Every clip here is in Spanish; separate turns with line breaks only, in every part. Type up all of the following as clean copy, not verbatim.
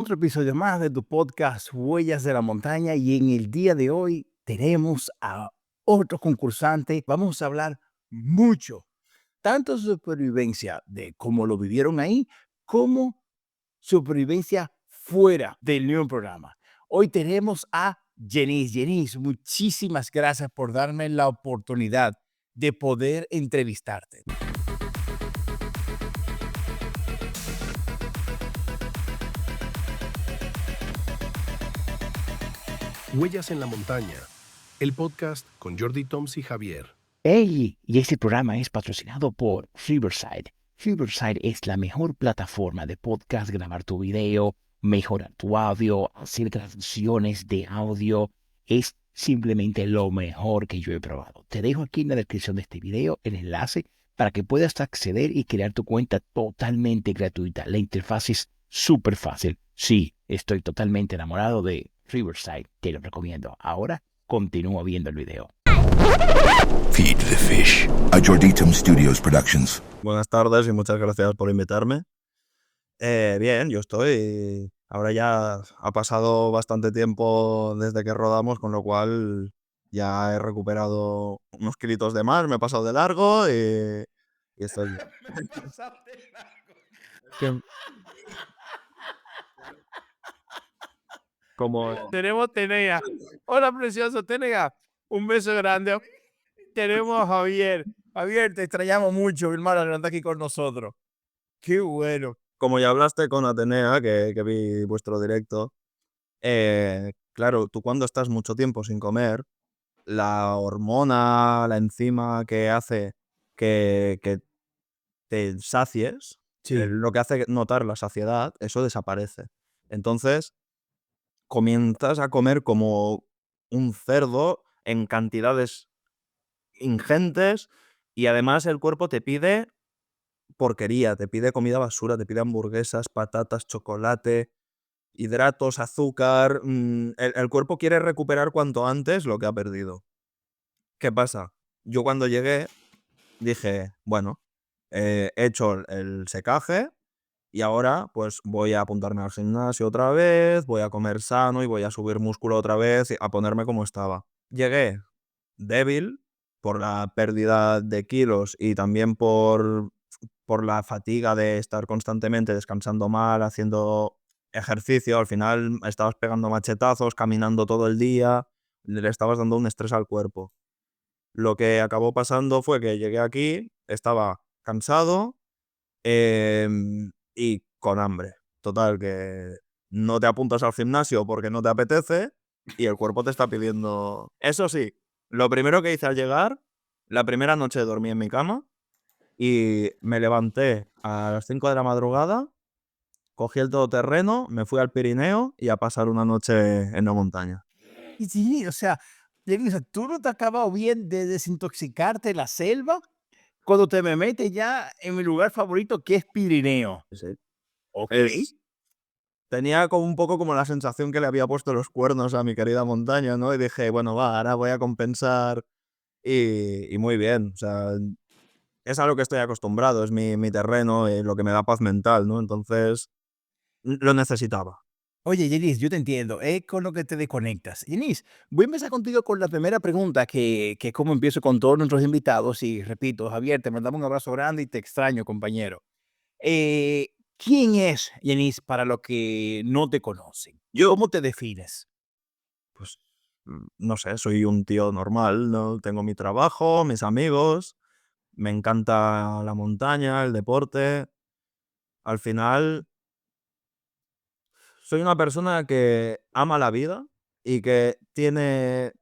Otro episodio más de tu podcast Huellas de la Montaña y en el día de hoy tenemos a otro concursante. Vamos a hablar mucho, tanto de supervivencia de cómo lo vivieron ahí, como supervivencia fuera del nuevo programa. Hoy tenemos a Jenice. Jenice, muchísimas gracias por darme la oportunidad de poder entrevistarte.
Huellas en la Montaña, el podcast con Jordi Toms y Javier.
Hey, y este programa es patrocinado por Riverside. Riverside es la mejor plataforma de podcast, grabar tu video, mejorar tu audio, hacer transmisiones de audio. Es simplemente lo mejor que yo he probado. Te dejo aquí en la descripción de este video el enlace para que puedas acceder y crear tu cuenta totalmente gratuita. La interfaz es súper fácil. Sí, estoy totalmente enamorado de Riverside. Te lo recomiendo. Ahora continúa viendo el video.
Feed the Fish, a Jorditum Studios Productions.
Buenas tardes y muchas gracias por invitarme. Bien, yo estoy. Ahora ya ha pasado bastante tiempo desde que rodamos, con lo cual ya he recuperado unos kilitos de más, me he pasado de largo y estoy bien. Que- Como
Tenemos Tenea. Hola, precioso Tenea. Un beso grande. Tenemos a Javier. Javier, te extrañamos mucho, mi hermano, que no está aquí con nosotros. Qué bueno.
como ya hablaste con Atenea, que vi vuestro directo, claro, tú cuando estás mucho tiempo sin comer, la hormona, la enzima que hace que te sacies,
Sí.
lo que hace notar la saciedad, eso desaparece. Entonces, comienzas a comer como un cerdo en cantidades ingentes y además el cuerpo te pide porquería, te pide comida basura, te pide hamburguesas, patatas, chocolate, hidratos, azúcar. El cuerpo quiere recuperar cuanto antes lo que ha perdido. ¿Qué pasa? Yo cuando llegué dije, bueno, he hecho el secaje y ahora pues voy a apuntarme al gimnasio otra vez, voy a comer sano y voy a subir músculo otra vez, y a ponerme como estaba. Llegué débil por la pérdida de kilos y también por la fatiga de estar constantemente descansando mal, haciendo ejercicio. Al final estabas pegando machetazos, caminando todo el día, le estabas dando un estrés al cuerpo. Lo que acabó pasando fue que llegué aquí, estaba cansado, y con hambre. Total, que no te apuntas al gimnasio porque no te apetece y el cuerpo te está pidiendo. Eso sí, lo primero que hice al llegar, la primera noche dormí en mi cama y me levanté a las 5 de la madrugada, cogí el todoterreno, me fui al Pirineo y a pasar una noche en la montaña.
Y sí, o sea, ¿tú no te has acabado bien de desintoxicarte en la selva cuando te me metes ya en mi lugar favorito, que es Pirineo?
Sí.
Ok.
Es, Tenía como un poco como la sensación que le había puesto los cuernos a mi querida montaña, ¿no? Y dije, bueno, va, ahora voy a compensar y muy bien. O sea, es a lo que estoy acostumbrado, es mi terreno y lo que me da paz mental, ¿no? Entonces, lo necesitaba.
Oye, Yenis, yo te entiendo, es con lo que te desconectas. Yenis, voy a empezar contigo con la primera pregunta, que es como empiezo con todos nuestros invitados. Y repito, Javier, te mandamos un abrazo grande y te extraño, compañero. ¿Quién es Yenis para los que no te conocen?
Yo,
¿Cómo te defines?
pues, no sé, soy un tío normal, ¿no? Tengo mi trabajo, mis amigos, me encanta la montaña, el deporte. Al final, soy una persona que ama la vida y que tiene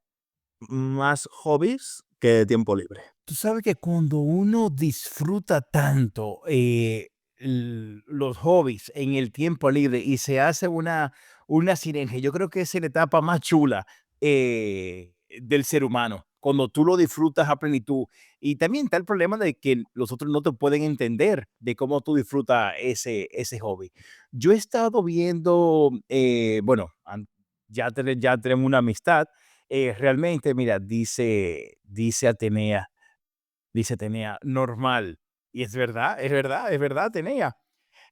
más hobbies que tiempo libre.
Tú sabes que cuando uno disfruta tanto los hobbies en el tiempo libre y se hace una sinergia, yo creo que esa es la etapa más chula del ser humano, cuando tú lo disfrutas a plenitud. Y también está el problema de que los otros no te pueden entender de cómo tú disfrutas ese hobby. Yo he estado viendo, bueno, ya tenemos una amistad. Realmente, mira, dice Atenea, normal. Y es verdad, es verdad, es verdad, Atenea.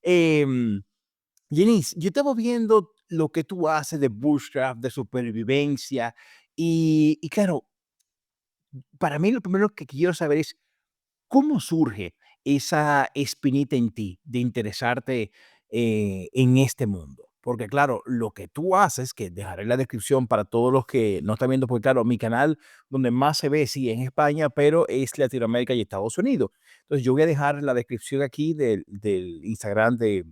Em, Jenis, yo estaba viendo lo que tú haces de bushcraft, de supervivencia, y claro, para mí lo primero que quiero saber es cómo surge esa espinita en ti de interesarte en este mundo. Porque claro, lo que tú haces, que dejaré en la descripción para todos los que no están viendo, porque claro, mi canal donde más se ve, sí, en España, pero es Latinoamérica y Estados Unidos. Entonces yo voy a dejar la descripción aquí del Instagram de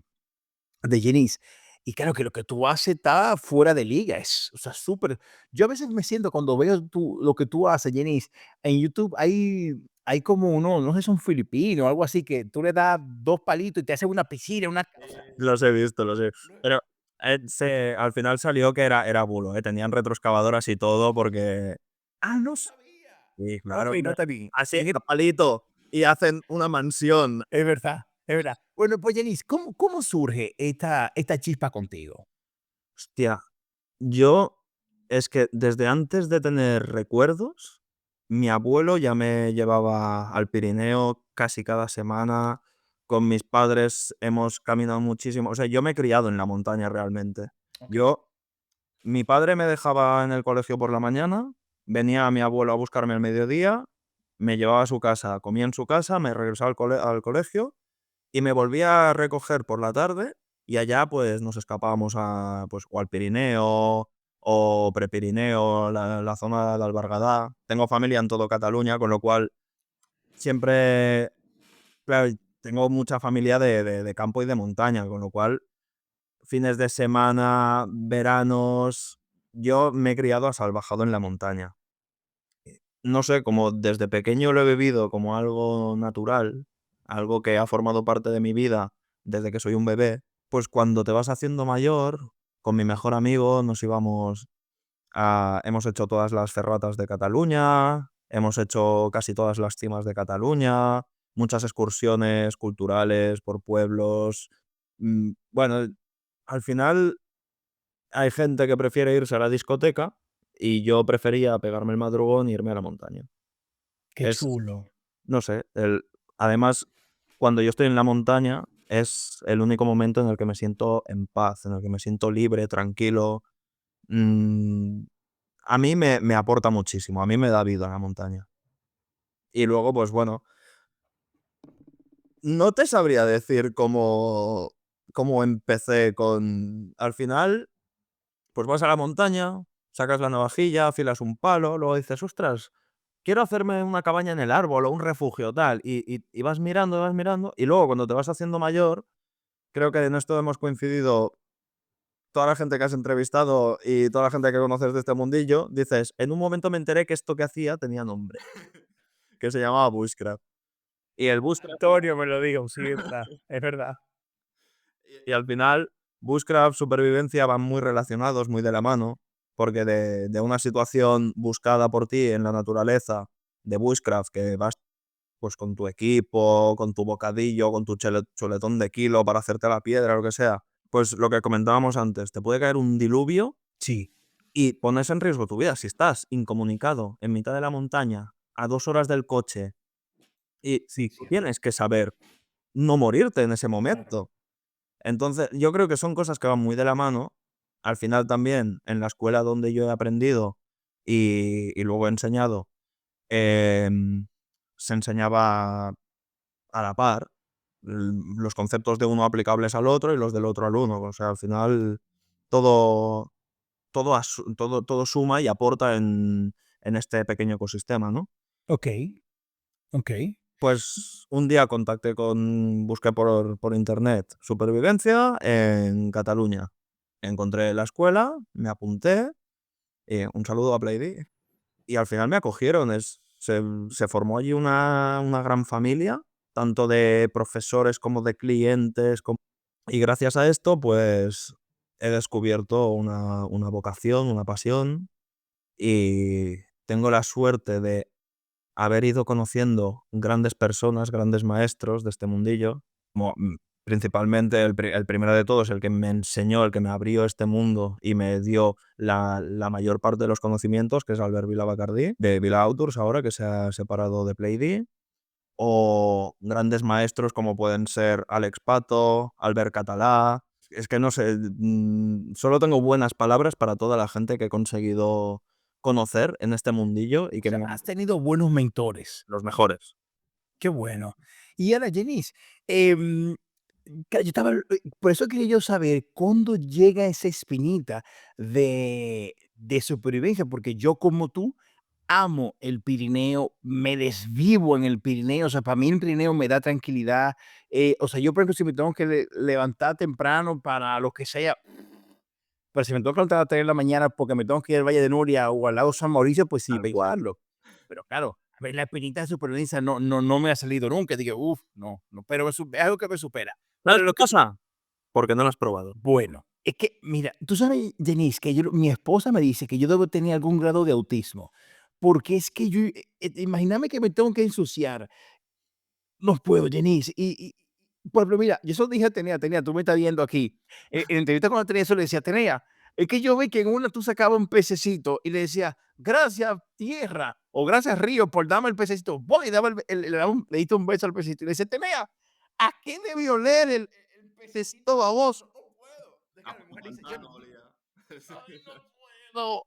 Janice. Y claro que lo que tú haces está fuera de liga, es, o sea, súper. Yo a veces me siento cuando veo lo que tú haces, Janice, en YouTube hay como uno, no sé, es un filipino o algo así, que tú le das 2 palitos y te hace una piscina, una casa.
Los he visto, los he pero, al final salió que era bulo, tenían retroexcavadoras y todo porque
Ah, no sabía.
sí,
Ok,
claro,
no está bien.
así a palito y hacen una mansión.
Es verdad, es verdad. Bueno, pues Janice, ¿cómo surge esta chispa contigo?
Hostia, yo es que desde antes de tener recuerdos, mi abuelo ya me llevaba al Pirineo casi cada semana. Con mis padres hemos caminado muchísimo. O sea, yo me he criado en la montaña realmente.
Ok.
Yo, mi padre me dejaba en el colegio por la mañana, venía mi abuelo a buscarme al mediodía, me llevaba a su casa, comía en su casa, me regresaba al colegio y me volvía a recoger por la tarde y allá, pues, nos escapábamos a, pues, o al Pirineo o Prepirineo, la zona del Berguedà. Tengo familia en todo Cataluña, con lo cual siempre, claro, tengo mucha familia de campo y de montaña, con lo cual fines de semana, veranos, yo me he criado asalvajado en la montaña. No sé, como desde pequeño lo he vivido como algo natural, algo que ha formado parte de mi vida desde que soy un bebé, pues cuando te vas haciendo mayor, con mi mejor amigo nos íbamos a hemos hecho todas las ferratas de Cataluña, hemos hecho casi todas las cimas de Cataluña, muchas excursiones culturales por pueblos. Bueno, al final hay gente que prefiere irse a la discoteca y yo prefería pegarme el madrugón e irme a la montaña.
Qué
Es,
chulo.
no sé, además, cuando yo estoy en la montaña, es el único momento en el que me siento en paz, en el que me siento libre, tranquilo. Mm, a mí me aporta muchísimo, a mí me da vida la montaña. Y luego, pues bueno, no te sabría decir cómo empecé con... Al final, pues vas a la montaña, sacas la navajilla, afilas un palo, luego dices, ostras, quiero hacerme una cabaña en el árbol o un refugio, tal. Y vas mirando. Y luego, cuando te vas haciendo mayor, creo que en esto hemos coincidido toda la gente que has entrevistado y toda la gente que conoces de este mundillo. Dices, en un momento me enteré que esto que hacía tenía nombre, que se llamaba bushcraft. Y el bushcraft,
Antonio me lo dijo, sí, es verdad, es verdad.
y al final, bushcraft, supervivencia van muy relacionados, muy de la mano, porque de una situación buscada por ti en la naturaleza, de bushcraft, que vas pues con tu equipo, con tu bocadillo, con tu chuletón de kilo para hacerte la piedra, lo que sea. Pues lo que comentábamos antes, te puede caer un diluvio
Sí,
y pones en riesgo tu vida. Si estás incomunicado en mitad de la montaña, a 2 horas del coche, y
sí.
tienes que saber no morirte en ese momento. Entonces, yo creo que son cosas que van muy de la mano. Al final también, en la escuela donde yo he aprendido y luego he enseñado, em, se enseñaba a la par, los conceptos de uno aplicables al otro y los del otro al uno. O sea, al final todo, todo suma y aporta en este pequeño ecosistema, ¿no?
Ok, ok.
Pues un día busqué por internet supervivencia en Cataluña. Encontré la escuela, me apunté, un saludo a Play y al final me acogieron. Se formó allí una gran familia, tanto de profesores como de clientes. Y gracias a esto, pues he descubierto una vocación, una pasión y tengo la suerte de haber ido conociendo grandes personas, grandes maestros de este mundillo, como principalmente el primero de todos, el que me enseñó, el que me abrió este mundo y me dio la mayor parte de los conocimientos, que es Albert Vilabacardí, de Vila Autors ahora, que se ha separado de Play-D, o grandes maestros como pueden ser Alex Pato, Albert Catalá. Es que no sé, solo tengo buenas palabras para toda la gente que he conseguido conocer en este mundillo y
O
que
sea,
me
has tenido buenos mentores.
los mejores.
Qué bueno. Y ahora, Janice, yo estaba, por eso quería yo saber cuándo llega esa espinita de supervivencia, porque yo como tú amo el Pirineo, me desvivo en el Pirineo, o sea, para mí el Pirineo me da tranquilidad. O sea, yo, por ejemplo, si me tengo que levantar temprano para lo que sea, pero si me tengo que levantar a las 3 de la mañana porque me tengo que ir al Valle de Nuria o al lado San Mauricio, pues sí,
Tal
me
cual.
hazlo. Pero claro, a ver, la espinita de supervivencia no me ha salido nunca. Digo, uff, no, pero es algo que me supera.
¿Sabes
Pero
qué
lo que
pasa? Porque no lo has probado.
bueno, es que, mira, tú sabes, Denise, que mi esposa me dice que yo debo tener algún grado de autismo, porque es que yo, imagíname que me tengo que ensuciar. No puedo, Denise. Por ejemplo, mira, yo eso dije a Tenea, tú me estás viendo aquí. En entrevista con Tenea, eso le decía, Tenea, es que yo vi que en una tú sacabas un pececito y le decía, gracias tierra o gracias río por darme el pececito. Voy y daba le diste un beso al pececito y le dice, Tenea, ¿a qué debió oler el pececito baboso? No puedo. Déjame, mi mujer dice, yo no, ay, no puedo,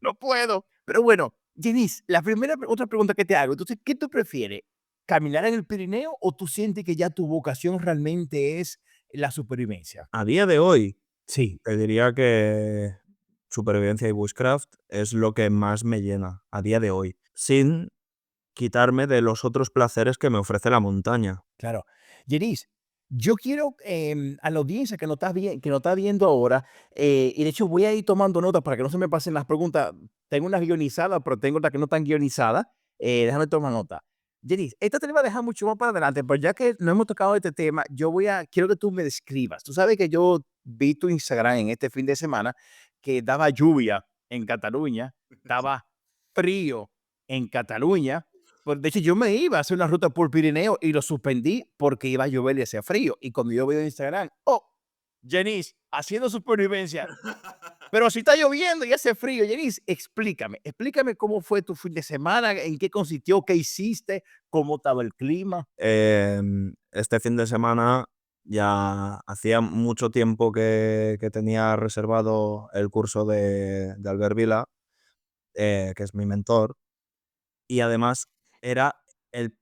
no puedo. Pero bueno, Janice, otra pregunta que te hago. Entonces, ¿qué tú prefieres? ¿Caminar en el Pirineo o tú sientes que ya tu vocación realmente es la supervivencia?
A día de hoy,
Sí,
te diría que supervivencia y bushcraft es lo que más me llena a día de hoy, sin quitarme de los otros placeres que me ofrece la montaña.
claro. Janice, yo quiero a la audiencia que nos está viendo ahora, y de hecho voy a ir tomando notas para que no se me pasen las preguntas. Tengo unas guionizadas, pero tengo otras que no están guionizadas. Déjame tomar nota. Janice, esta te la voy a dejar mucho más para adelante, pero ya que no hemos tocado este tema, quiero que tú me describas. Tú sabes que yo vi tu Instagram en este fin de semana que daba lluvia en Cataluña, estaba frío en Cataluña. Pues, de hecho, yo me iba a hacer una ruta por Pirineo y lo suspendí porque iba a llover y hacía frío. Y cuando yo veo en Instagram, oh, Janice, haciendo supervivencia. Pero si está lloviendo y hace frío, Janice, explícame cómo fue tu fin de semana, en qué consistió, qué hiciste, cómo estaba el clima.
Este fin de semana ya hacía mucho tiempo que tenía reservado el curso de Albert Vila, que es mi mentor, y además era el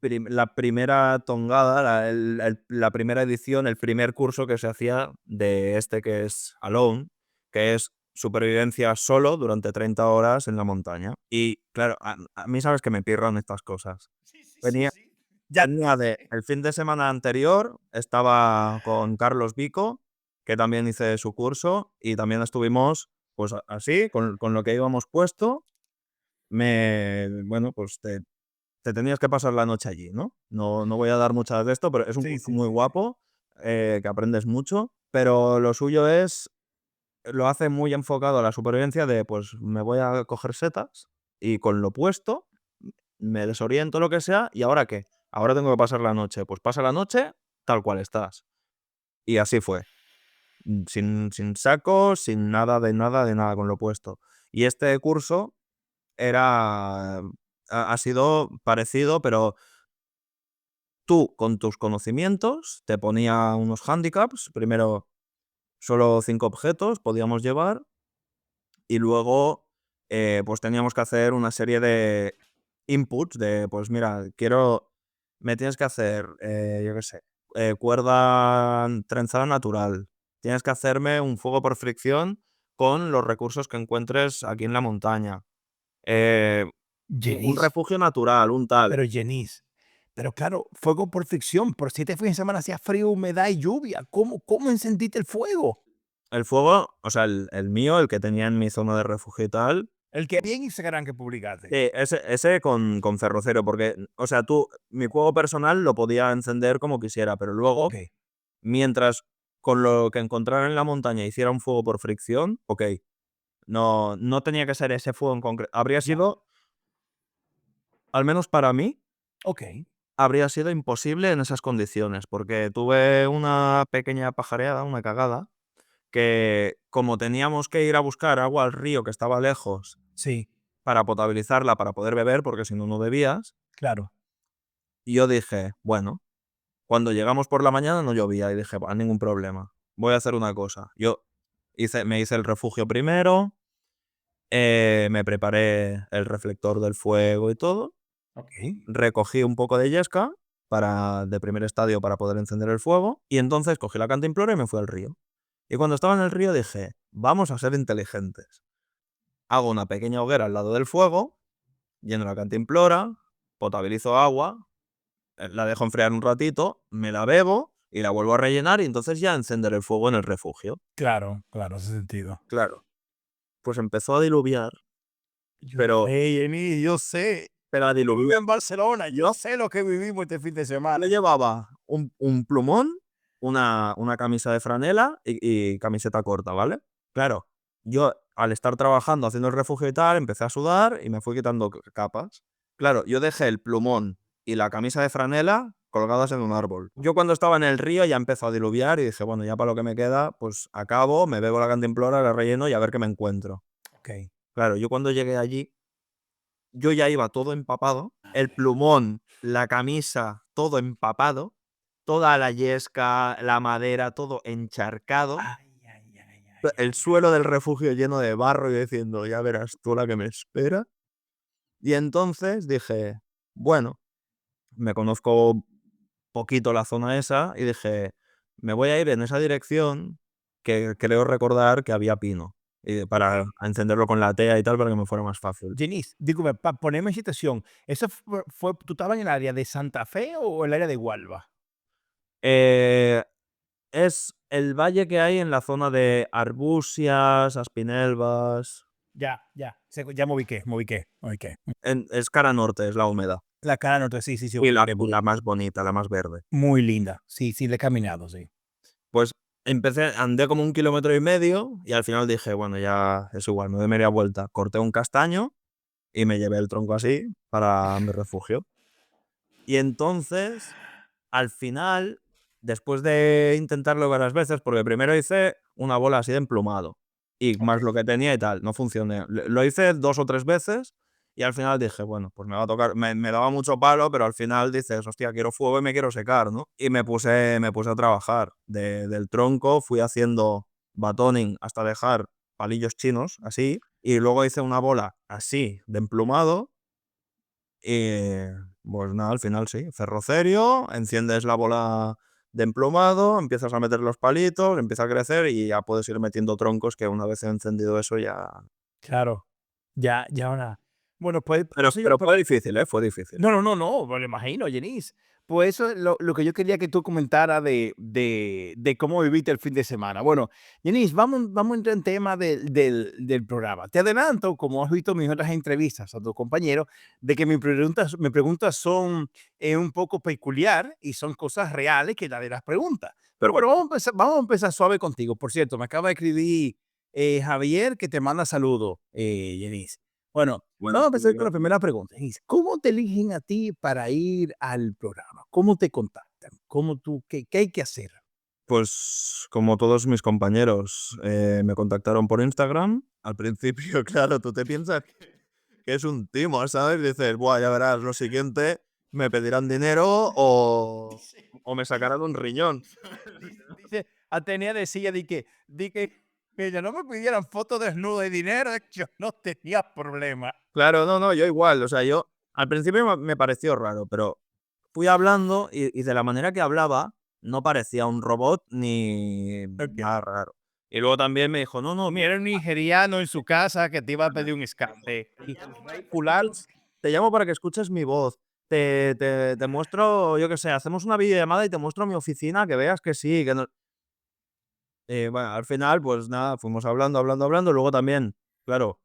la primera tongada, la primera edición, el primer curso que se hacía de este que es Alone, que es supervivencia solo durante 30 horas en la montaña. Y claro, a mí sabes que me pirran estas cosas.
Sí, sí, sí,
Venía,
sí. Ya te
venía de
sé.
el fin de semana anterior, estaba con Carlos Vico, que también hice su curso, y también estuvimos pues así, con lo que íbamos puesto. Bueno, pues te tenías que pasar la noche allí, ¿no? No voy a dar muchas de esto, pero es un
Sí,
curso
sí,
muy
sí, sí.
guapo, que aprendes mucho, pero lo suyo lo hace muy enfocado a la supervivencia de, pues, me voy a coger setas y con lo puesto, me desoriento, lo que sea, ¿y ahora qué? Ahora tengo que pasar la noche. Pues pasa la noche tal cual estás. Y así fue. Sin sacos, sin nada de nada de nada con lo puesto. Y este curso ha sido parecido, pero tú, con tus conocimientos, te ponía unos handicaps. Primero, solo 5 objetos podíamos llevar y luego, pues teníamos que hacer una serie de inputs de, pues mira, me tienes que hacer, yo qué sé, cuerda trenzada natural. Tienes que hacerme un fuego por fricción con los recursos que encuentres aquí en la montaña. Eh, un
Janice,
refugio natural, un tal.
pero Janice, pero claro, fuego por fricción, por 7 fines de semana hacía frío, humedad y lluvia. ¿Cómo encendiste el fuego?
El fuego, o sea, el mío, el que tenía en mi zona de refugio y tal,
El que vi en Instagram que publicaste.
sí, ese con ferrocero, porque, o sea, mi fuego personal lo podía encender como quisiera, pero luego,
Okey,
mientras con lo que encontrara en la montaña hiciera un fuego por fricción, ok, no tenía que ser ese fuego en concreto. Habría
ya,
sido, al menos para mí,
okey.
habría sido imposible en esas condiciones, porque tuve una pequeña pajareada, una cagada, que como teníamos que ir a buscar agua al río que estaba lejos
Sí,
para potabilizarla, para poder beber, porque si no, no bebías.
claro.
Y yo dije, bueno, cuando llegamos por la mañana no llovía y dije, ningún problema. voy a hacer una cosa. Yo me hice el refugio primero, me preparé el reflector del fuego y todo,
Ok.
recogí un poco de yesca de primer estadio para poder encender el fuego, y entonces cogí la cantimplora y me fui al río. Y cuando estaba en el río dije, vamos a ser inteligentes. Hago una pequeña hoguera al lado del fuego, lleno la cantimplora, potabilizo agua, la dejo enfriar un ratito, me la bebo y la vuelvo a rellenar y entonces ya encender el fuego en el refugio.
Claro, hace sentido.
Claro. Pues empezó a diluviar, pero,
Jenny, yo sé.
a
Vivo
diluviar.
en Barcelona, yo sé lo que vivimos este fin de semana.
Le llevaba un plumón, una camisa de franela y camiseta corta, ¿vale? Claro, yo al estar trabajando, haciendo el refugio y tal, empecé a sudar y me fui quitando capas. Claro, yo dejé el plumón y la camisa de franela colgadas en un árbol. Yo cuando estaba en el río ya empezó a diluviar y dije, bueno, ya para lo que me queda, pues acabo, me bebo la cantimplora, la relleno y a ver qué me encuentro.
Ok.
Claro, yo cuando llegué allí, yo ya iba todo empapado, el plumón, la camisa, todo empapado, toda la yesca, la madera, todo encharcado,
Ay, ay, ay, ay,
el suelo del refugio lleno de barro y diciendo, ya verás tú la que me espera. Y entonces dije, bueno, me conozco poquito la zona esa y dije, me voy a ir en esa dirección que creo recordar que había pino. Y para encenderlo con la tea y tal, para que me fuera más fácil.
Janice, dígame, para ponerme en situación, ¿eso tú estabas en el área de Santa Fe o el área de Hualva?
Eh, Es el valle que hay en la zona de Arbusias, Aspinelvas.
Ya me ubiqué.
Es cara norte, es la húmeda.
La cara norte, sí, sí, sí,
Y
ubiqué.
la más bonita, la más verde.
Muy linda. Sí, sí, le he caminado, sí.
Pues andé como 1,5 kilómetros y al final dije, bueno, ya es igual, me doy media vuelta. Corté un castaño y me llevé el tronco así para mi refugio. Y entonces, al final, después de intentarlo varias veces, porque primero hice una bola así de emplumado y
Ok.
más lo que tenía y tal, no funcioné. Lo hice 2 o 3 veces y al final dije, bueno, pues me va a tocar, me daba mucho palo, pero al final dices, hostia, quiero fuego y me quiero secar, ¿no? Y me puse a trabajar. Del tronco fui haciendo batoning hasta dejar palillos chinos, así, y luego hice una bola así de emplumado y pues nada, al final sí, ferrocerio, enciendes la bola de emplumado, empiezas a meter los palitos, empieza a crecer y ya puedes ir metiendo troncos que una vez encendido eso ya...
Claro. Ya ahora. Bueno, pues
Pero,
eso yo,
pero fue difícil, ¿eh? Fue difícil.
no, me lo imagino, Janice. Pues eso es lo que yo quería que tú comentaras de cómo viviste el fin de semana. Bueno, Janice, vamos a entrar en tema del programa. Te adelanto, como has visto en mis otras entrevistas a tus compañeros, de que mis preguntas son un poco peculiar y son cosas reales que la de las preguntas. Pero bueno, vamos a empezar suave contigo. Por cierto, me acaba de escribir Javier que te manda saludos, Janice. Bueno,
Bueno,
vamos a empezar con la primera pregunta. Dice, ¿cómo te eligen a ti para ir al programa? ¿Cómo te contactan? ¿Qué hay que hacer?
pues como todos mis compañeros me contactaron por Instagram, al principio, claro, tú te piensas que es un timo, ¿sabes? Dices, buah, ya verás, lo siguiente me pedirán dinero o me sacarán un riñón.
Dice, Atenea decía que ella no me pidieran fotos desnuda y dinero, yo no tenía problema.
Claro, no, no, yo igual. O sea, yo al principio me pareció raro, pero fui hablando y de la manera que hablaba no parecía un robot ni
Ok.
nada raro. Y luego también me dijo, no, no,
Mira,
mira,
un nigeriano en su casa que te iba a pedir un escape.
fular, te llamo para que escuches mi voz. Te muestro, yo qué sé, hacemos una videollamada y te muestro mi oficina, que veas que sí, que no. Bueno, al final, pues nada, fuimos hablando, hablando, hablando. Luego también, claro,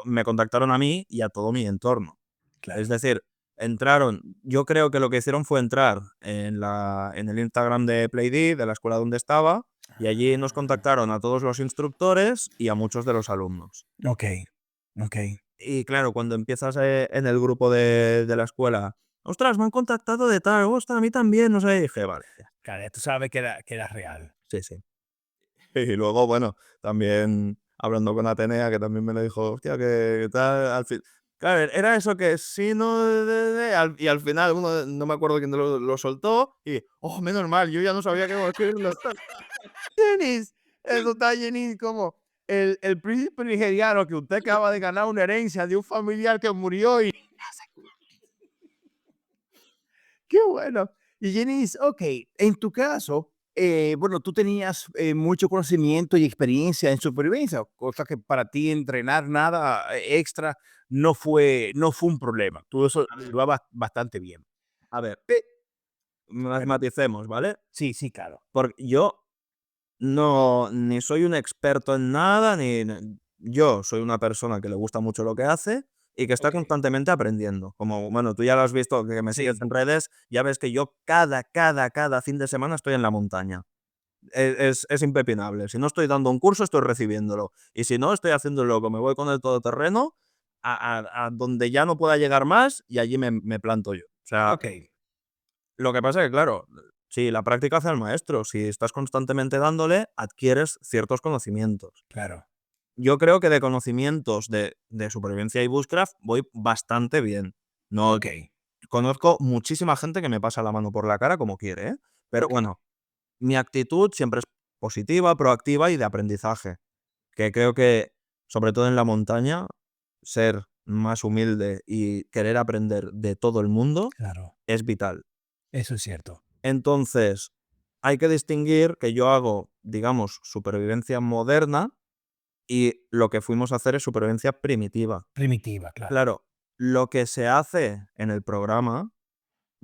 me contactaron a mí y a todo mi entorno. Es
Claro.
decir, entraron, yo creo que lo que hicieron fue entrar en el Instagram de PlayD, de la escuela donde estaba, y allí nos contactaron a todos los instructores y a muchos de los alumnos.
Ok, ok.
Y claro, cuando empiezas en el grupo de la escuela, ostras, me han contactado de tal, ostras, a mí también, no sé, y dije, vale, ya,
Claro, ya tú sabes que era real.
sí, sí. Y luego, bueno, también hablando con Atenea, que también me lo dijo, hostia, que tal, al fin. Claro, era eso que sí, no, y al final uno, no me acuerdo quién lo soltó, y, oh, menos mal, yo ya no sabía cómo escribirlo.
Denis, eso está Denis como el príncipe nigeriano que usted acaba de ganar una herencia de un familiar que murió y qué bueno. Y Jenis, ok, en tu caso, bueno, tú tenías mucho conocimiento y experiencia en supervivencia, cosa que para ti entrenar nada extra no fue un problema. Tú eso lo llevabas bastante bien.
A ver,
Pe-
maticemos, ¿vale?
sí, sí, claro.
Porque yo no, ni soy un experto en nada, yo soy una persona que le gusta mucho lo que hace y que está
Ok.
constantemente aprendiendo. Como, bueno, tú ya lo has visto, que me sigues
Sí.
en redes, ya ves que yo cada fin de semana estoy en la montaña. Es impepinable. Si no estoy dando un curso, estoy recibiéndolo. Y si no, estoy haciéndolo loco. Me voy con el todoterreno a donde ya no pueda llegar más y allí me planto yo. O sea,
Ok,
lo que pasa es que, claro, si la práctica hace al maestro, si estás constantemente dándole, adquieres ciertos conocimientos.
claro.
Yo creo que de conocimientos de supervivencia y bushcraft voy bastante bien. No
Ok.
conozco muchísima gente que me pasa la mano por la cara como quiere, ¿eh? Pero bueno, mi actitud siempre es positiva, proactiva y de aprendizaje. Que creo que, sobre todo en la montaña, ser más humilde y querer aprender de todo el mundo
Claro,
es vital.
eso es cierto.
Entonces, hay que distinguir que yo hago, digamos, supervivencia moderna y lo que fuimos a hacer es supervivencia primitiva.
Primitiva, claro.
Claro, lo que se hace en el programa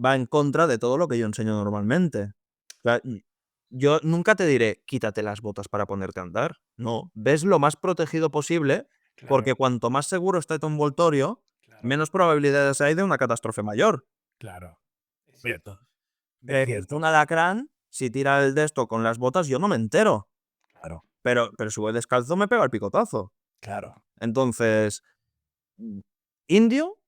va en contra de todo lo que yo enseño normalmente. O sea, yo nunca te diré, quítate las botas para ponerte a andar. No, ves lo más protegido posible,
Claro,
porque cuanto más seguro está tu envoltorio,
claro,
menos probabilidades hay de una catástrofe mayor.
claro. Es cierto. Es cierto.
Un alacrán, si tira el de esto con las botas, yo no me entero.
Claro,
Pero si voy descalzo, me pega el picotazo.
claro.
Entonces, mm, Indio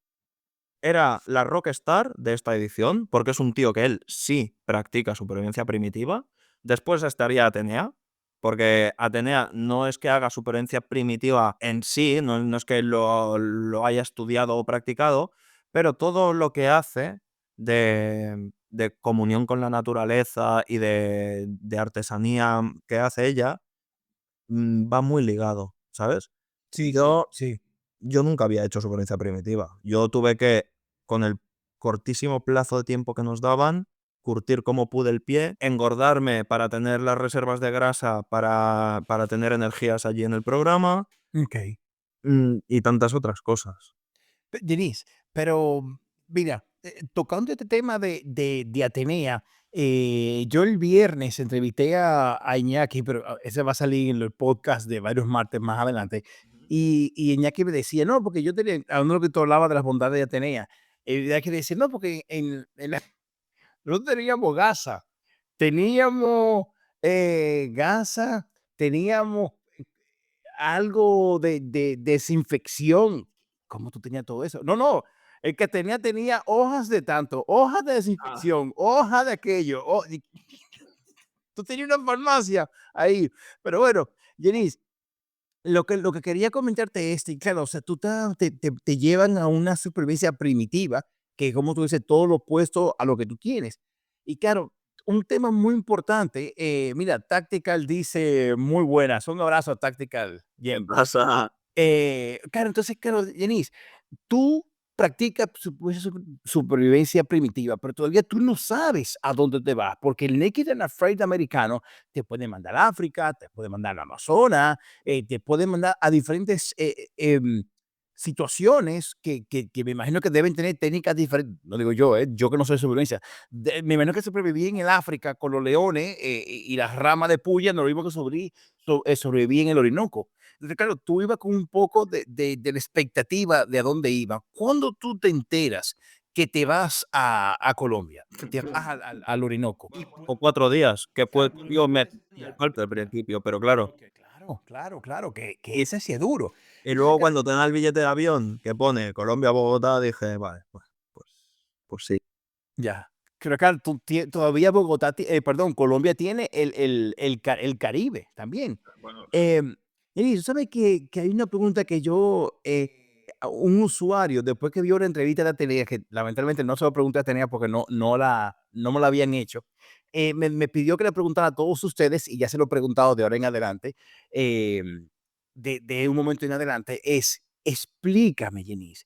era la rockstar de esta edición, porque es un tío que él sí practica supervivencia primitiva. Después estaría Atenea, porque Atenea no es que haga supervivencia primitiva en sí, no es que lo haya estudiado o practicado, pero todo lo que hace de comunión con la naturaleza y de artesanía que hace ella, va muy ligado, ¿sabes?
Sí, sí,
Yo
sí.
yo nunca había hecho supervivencia primitiva. Yo tuve que, con el cortísimo plazo de tiempo que nos daban, curtir como pude el pie, engordarme para tener las reservas de grasa para tener energías allí en el programa,
Ok.
y tantas otras cosas.
Denise, pero mira, tocando este tema de Atenea, yo el viernes entrevisté a Iñaki, pero ese va a salir en el podcast de varios martes más adelante. Y Iñaki me decía, no, porque yo tenía, a uno que tú hablaba de las bondades de Atenea, Iñaki decía, no, porque nosotros teníamos gasa, teníamos gasa, teníamos algo de desinfección. ¿Cómo tú tenías todo eso? No, no, el que tenía hojas de tanto, hojas de desinfección, hojas de aquello. Tú tenías una farmacia ahí. Pero bueno, Jenis, lo que quería comentarte es, y claro, o sea, tú te llevan a una supervivencia primitiva, que como tú dices, todo lo opuesto a lo que tú tienes. Y claro, un tema muy importante, mira, Tactical dice, muy buenas, un abrazo a Tactical.
¿Qué
Bien.
pasa?
Claro, entonces, claro, Yanis, tú practicas supervivencia primitiva, pero todavía tú no sabes a dónde te vas, porque el Naked and Afraid americano te puede mandar a África, te puede mandar a Amazonas, te puede mandar a diferentes situaciones que me imagino que deben tener técnicas diferentes. No digo yo que no soy de supervivencia. Me imagino que sobreviví en el África con los leones y las ramas de puya, no lo mismo que sobreviví en el Orinoco. Entonces, claro, tú ibas con un poco de la expectativa de a dónde iba. ¿Cuándo tú te enteras que te vas a Colombia, que te vas al Orinoco?
O 4 días, que fue yo me
Ya.
al principio, pero claro.
Porque claro, claro, claro, que ese sí es duro.
Y
Entonces,
luego cuando te dan el billete de avión que pone Colombia-Bogotá, dije: "Vale, pues pues sí".
ya. Creo que todavía Bogotá, perdón, Colombia tiene el Caribe también.
Bueno,
Em, Denis, ¿tú sabes que hay una pregunta que yo un usuario, después que vio la entrevista de Atenea, que lamentablemente no se lo pregunté a Atenea porque no me la habían hecho, me pidió que le preguntara a todos ustedes, y ya se lo he preguntado de ahora en adelante, de un momento en adelante, explícame, Jenice,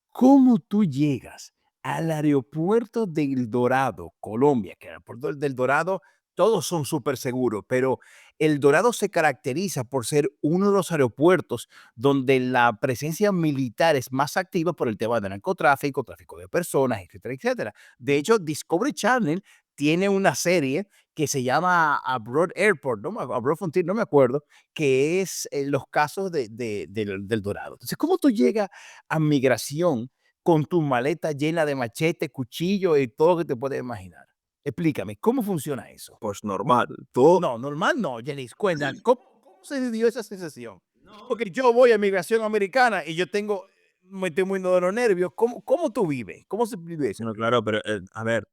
¿cómo tú llegas al aeropuerto del Dorado, Colombia? Que el aeropuerto del Dorado, todos son súper seguros, pero el Dorado se caracteriza por ser uno de los aeropuertos donde la presencia militar es más activa por el tema del narcotráfico, tráfico de personas, etcétera, etcétera. De hecho, Discovery Channel tiene una serie que se llama Abroad Airport, Abroad Frontier, no me acuerdo, que es los casos del Dorado. Entonces, ¿cómo tú llegas a migración con tu maleta llena de machete, cuchillo y todo lo que te puedes imaginar? Explícame, ¿cómo funciona eso?
Pues normal. Tú,
No, normal no, Jenis, cuenta, ¿cómo se dio esa sensación? Porque yo voy a migración americana y yo me estoy muriendo de los nervios. ¿Cómo tú vives? ¿Cómo se vive eso?
no, claro, pero a ver,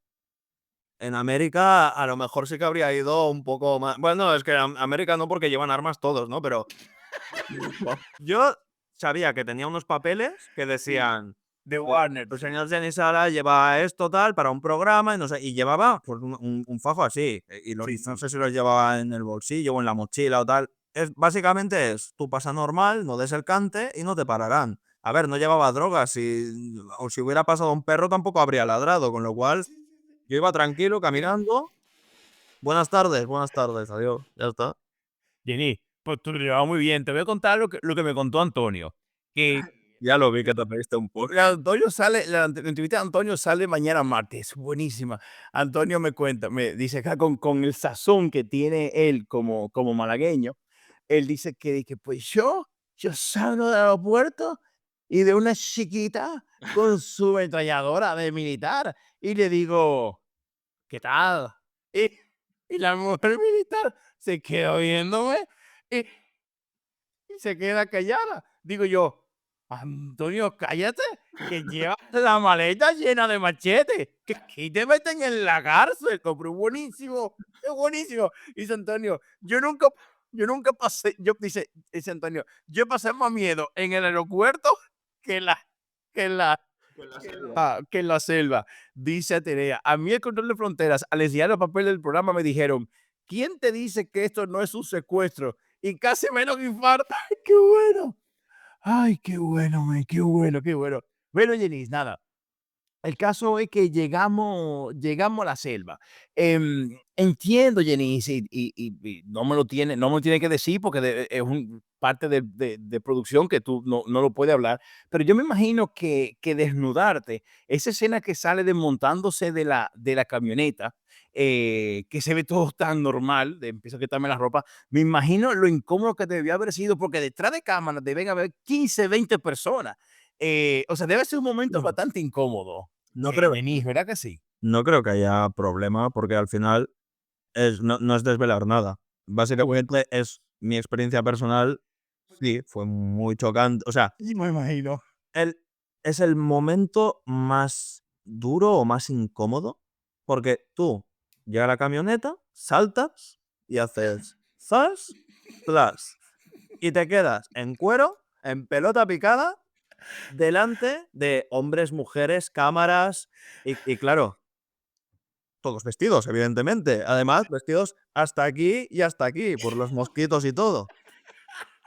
en América a lo mejor sí que habría ido un poco más. Bueno, es que América no, porque llevan armas todos, ¿no? Pero yo sabía que tenía unos papeles que decían,
De Warner.
el señor Denis Sala lleva esto tal para un programa y no sé, y llevaba pues un fajo así, no sé si los llevaba en el bolsillo o en la mochila o tal. Básicamente tú pasa normal, no des el cante y no te pararán. A ver, no llevaba drogas, o si hubiera pasado un perro tampoco habría ladrado, con lo cual yo iba tranquilo caminando. Buenas tardes, adiós, ya está.
Jenny, pues tú lo llevabas muy bien. Te voy a contar lo que me contó Antonio. Que
Ya lo vi que te pediste un poco.
La entrevista de Antonio sale mañana martes. Es buenísima. Antonio me cuenta, me dice acá con el sazón que tiene él como malagueño. Él dice que pues yo salgo del aeropuerto y de una chiquita con su ametralladora de militar y le digo, ¿qué tal? Y, y la mujer militar se queda viéndome y, y se queda callada. Digo yo, Antonio, cállate, que llevas la maleta llena de machetes, que aquí te meten en la cárcel. Compré buenísimo, es buenísimo. Dice Antonio, yo nunca pasé, dice Antonio, yo pasé más miedo en el aeropuerto que en la, que en la, que en la selva. Dice Atenea, a mí el control de fronteras, al enseñar el papel del programa me dijeron, ¿quién te dice que esto no es un secuestro? Y casi menos infarto. ¡Ay, qué bueno! Ay, qué bueno, qué bueno, qué bueno. Bueno, Jenis, nada. El caso es que llegamos a la selva. Entiendo, Jenis, y no me lo tiene que decir porque es parte de producción que tú no lo puedes hablar, pero yo me imagino que desnudarte, esa escena que sale desmontándose de la camioneta, que se ve todo tan normal, empiezo a quitarme la ropa, me imagino lo incómodo que debió haber sido porque detrás de cámaras deben haber 15, 20 personas. O sea, debe ser un momento bastante incómodo.
No creo,
Denis, ¿verdad que sí?
no creo que haya problema porque al final no es desvelar nada. Básicamente es mi experiencia personal. Sí, fue muy chocante. O sea,
Sí, me imagino.
el, es el momento más duro o más incómodo porque tú llega la camioneta, saltas y haces zas, plas, y te quedas en cuero, en pelota picada, delante de hombres, mujeres, cámaras y claro, todos vestidos, evidentemente. Además, vestidos hasta aquí y hasta aquí, por los mosquitos y todo.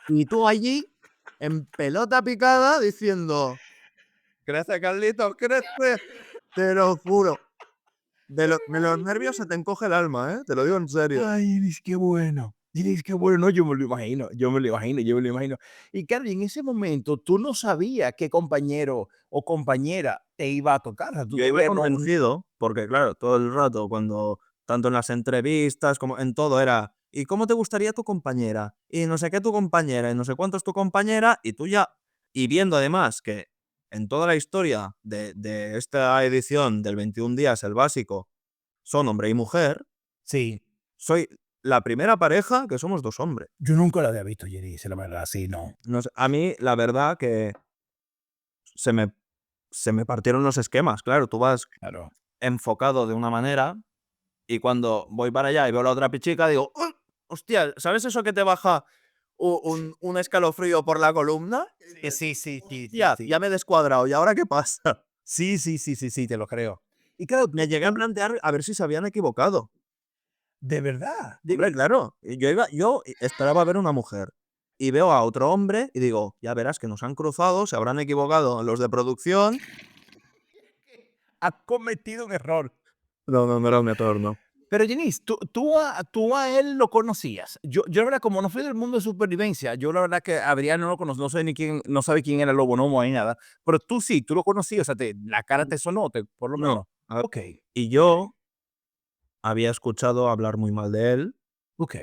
Y tú allí, en pelota picada, diciendo, crece, Carlitos, crece. Te lo juro. De los nervios se te encoge el alma, ¿eh? Te lo digo en serio.
Ay, Iris, qué bueno. Iris, qué bueno. No, yo me lo imagino, yo me lo imagino, yo me lo imagino. Y claro, y en ese momento tú no sabías qué compañero o compañera te iba a tocar. O sea, tú
Yo iba
todavía no.
convencido, porque claro, todo el rato, tanto en las entrevistas como en todo, era, ¿y cómo te gustaría tu compañera? Y no sé qué tu compañera, y no sé cuánto es tu compañera, y tú ya, y viendo además que en toda la historia de esta edición del 21 días, el básico, son hombre y mujer,
Sí,
soy la primera pareja que somos dos hombres.
yo nunca lo había visto, Iris, la verdad, sí, no.
No sé, a mí, la verdad, que se me, se me partieron los esquemas, claro, tú vas
Claro.
enfocado de una manera. Y cuando voy para allá y veo a la otra pichica, digo, "¡Oh! Hostia, ¿sabes eso que te baja un escalofrío por la columna.
Sí.
Ya me he descuadrado. ¿Y ahora qué pasa?
Sí, te lo creo. Y claro,
Me llegué a plantear a ver si se habían equivocado.
de verdad.
Hombre, claro. Yo esperaba ver una mujer y veo a otro hombre y digo, ya verás que nos han cruzado, se habrán equivocado los de producción.
Has cometido un error.
No era un error, no.
Pero Jenis, tú a él lo conocías. Yo la verdad, como no fui del mundo de supervivencia, yo la verdad que a Adrián no lo conozco, no sé ni quién, no sabe quién era Lobo Nomo ni nada. Pero tú sí, tú lo conocías, o sea, la cara te sonó, por lo menos.
No. A-
Ok,
Y yo había escuchado hablar muy mal de él
ok,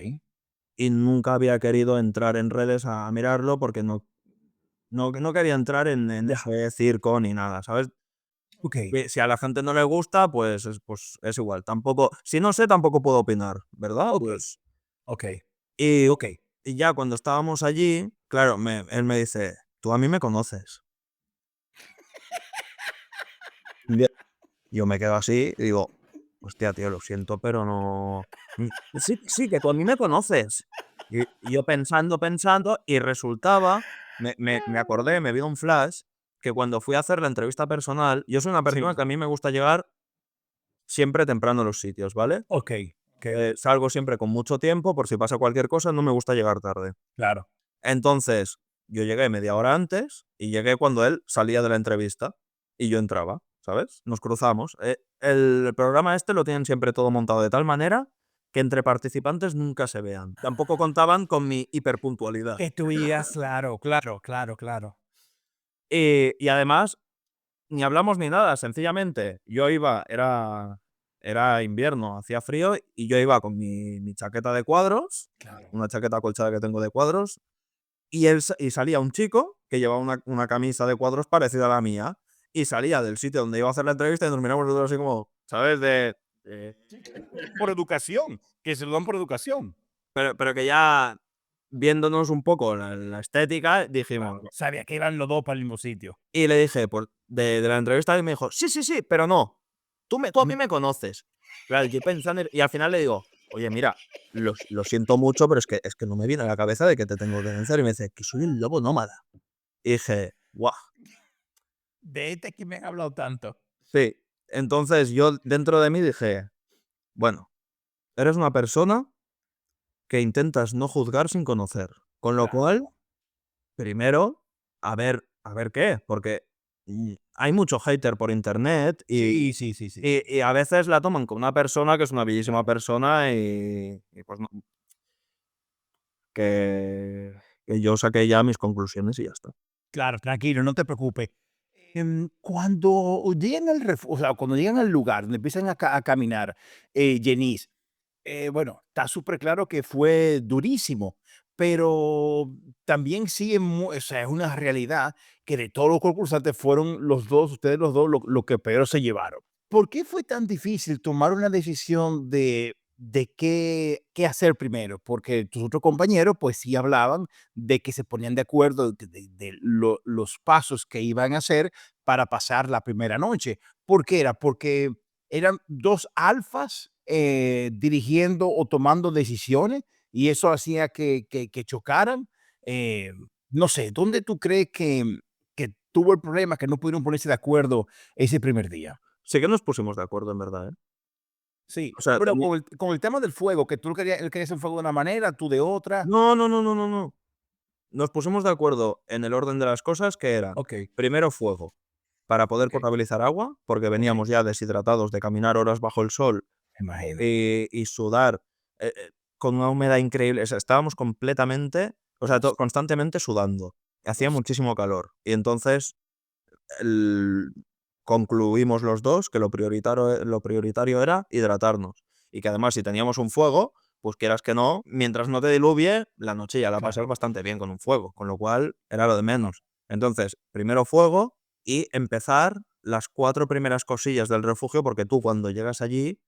y nunca había querido entrar en redes a mirarlo porque no quería entrar en ese circo ni nada, ¿sabes?
ok,
Si a la gente no le gusta, pues es igual. Tampoco, si no sé, tampoco puedo opinar, ¿verdad?
Ok.
Pues.
ok,
Y,
ok.
y ya cuando estábamos allí, claro, él me dice, tú a mí me conoces. Bien. Yo me quedo así y digo, hostia, tío, lo siento, pero no. Sí, que tú a mí me conoces. Y yo pensando, y resultaba, me acordé, me vino un flash, que cuando fui a hacer la entrevista personal, yo soy una persona
Sí.
que a mí me gusta llegar siempre temprano a los sitios, ¿vale?
Ok, ok,
Salgo siempre con mucho tiempo, por si pasa cualquier cosa, no me gusta llegar tarde.
claro.
Entonces, yo llegué media hora antes y llegué cuando él salía de la entrevista y yo entraba, ¿sabes? Nos cruzamos. El programa este lo tienen siempre todo montado de tal manera que entre participantes nunca se vean. Tampoco contaban con mi hiperpuntualidad.
Que tú ibas, claro.
Y además, ni hablamos ni nada, sencillamente. Yo iba, era invierno, hacía frío y yo iba con mi chaqueta de cuadros,
Claro.
una chaqueta acolchada que tengo de cuadros, y salía un chico que llevaba una camisa de cuadros parecida a la mía y salía del sitio donde iba a hacer la entrevista y nos miramos los dos así como, ¿sabes? De-
Por educación, que se lo dan por educación.
pero que ya viéndonos un poco la estética, dijimos.
Claro. Sabía que iban los dos para el mismo sitio.
Y le dije, pues, de la entrevista, y me dijo, sí, pero no. Tú a mí me conoces. Claro, yo pensando, y al final le digo, oye, mira, lo siento mucho, pero es que no me viene a la cabeza de que te tengo que vencer. Y me dice, que soy el lobo nómada. Y dije, guau,
De este que me han hablado tanto.
sí. Entonces yo dentro de mí dije, bueno, eres una persona que intentas no juzgar sin conocer. Con lo cual, primero, a ver qué, porque hay mucho hater por internet
Sí.
y a veces la toman como una persona que es una bellísima persona y pues no, que yo saqué ya mis conclusiones y ya está.
Claro, tranquilo, no te preocupes. Cuando llegan o sea, cuando llegan al lugar donde empiezan a caminar, Jenis, bueno, está súper claro que fue durísimo, pero también sí o sea, es una realidad que de todos los concursantes fueron los dos, ustedes los dos, lo que peor se llevaron. ¿Por qué fue tan difícil tomar una decisión de qué hacer primero? Porque tus otros compañeros, pues sí hablaban de que se ponían de acuerdo de los pasos que iban a hacer para pasar la primera noche. ¿Por qué era? Porque eran dos alfas dirigiendo o tomando decisiones y eso hacía que chocaran. Eh, no sé, ¿dónde tú crees que tuvo el problema que no pudieron ponerse de acuerdo ese primer día?
Sí que nos pusimos de acuerdo, en verdad, ¿eh?
Sí,
O sea,
pero con el tema del fuego, que tú querías, él quería hacer fuego de una manera, tú de otra.
no. Nos pusimos de acuerdo en el orden de las cosas que eran,
Ok,
primero fuego, para poder
ok,
potabilizar agua, porque
ok.
veníamos ya deshidratados de caminar horas bajo el sol
Me imagino.
y sudar con una humedad increíble. O sea, estábamos completamente, o sea, constantemente sudando. Hacía
Hostia.
muchísimo calor. Y entonces el- concluimos los dos que lo prioritario era hidratarnos. Y que además, si teníamos un fuego, pues quieras que no, mientras no te diluvie, la noche ya la pasas
Claro.
bastante bien con un fuego, con lo cual era lo de menos. Entonces, primero fuego y empezar las 4 primeras cosillas del refugio, porque tú cuando llegas allí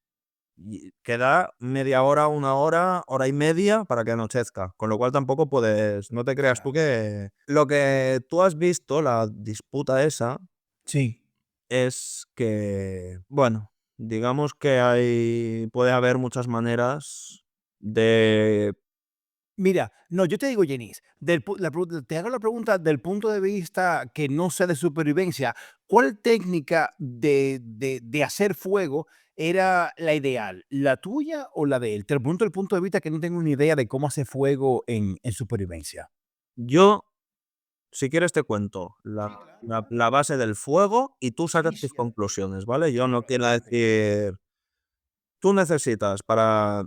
queda media hora, 1 hora, hora y media para que anochezca, con lo cual tampoco puedes, no te creas tú que lo que tú has visto, la disputa esa,
Sí.
es que, bueno, digamos que puede haber muchas maneras de
Mira, no, yo te digo, Jenis, te hago la pregunta del punto de vista que no sea de supervivencia. ¿Cuál técnica de hacer fuego era la ideal? ¿La tuya o la de él? Te lo pregunto desde el punto de vista que no tengo ni idea de cómo hacer fuego en supervivencia.
Yo, si quieres, te cuento la base del fuego y tú sacas tus conclusiones, ¿vale? Yo no quiero decir. Tú necesitas para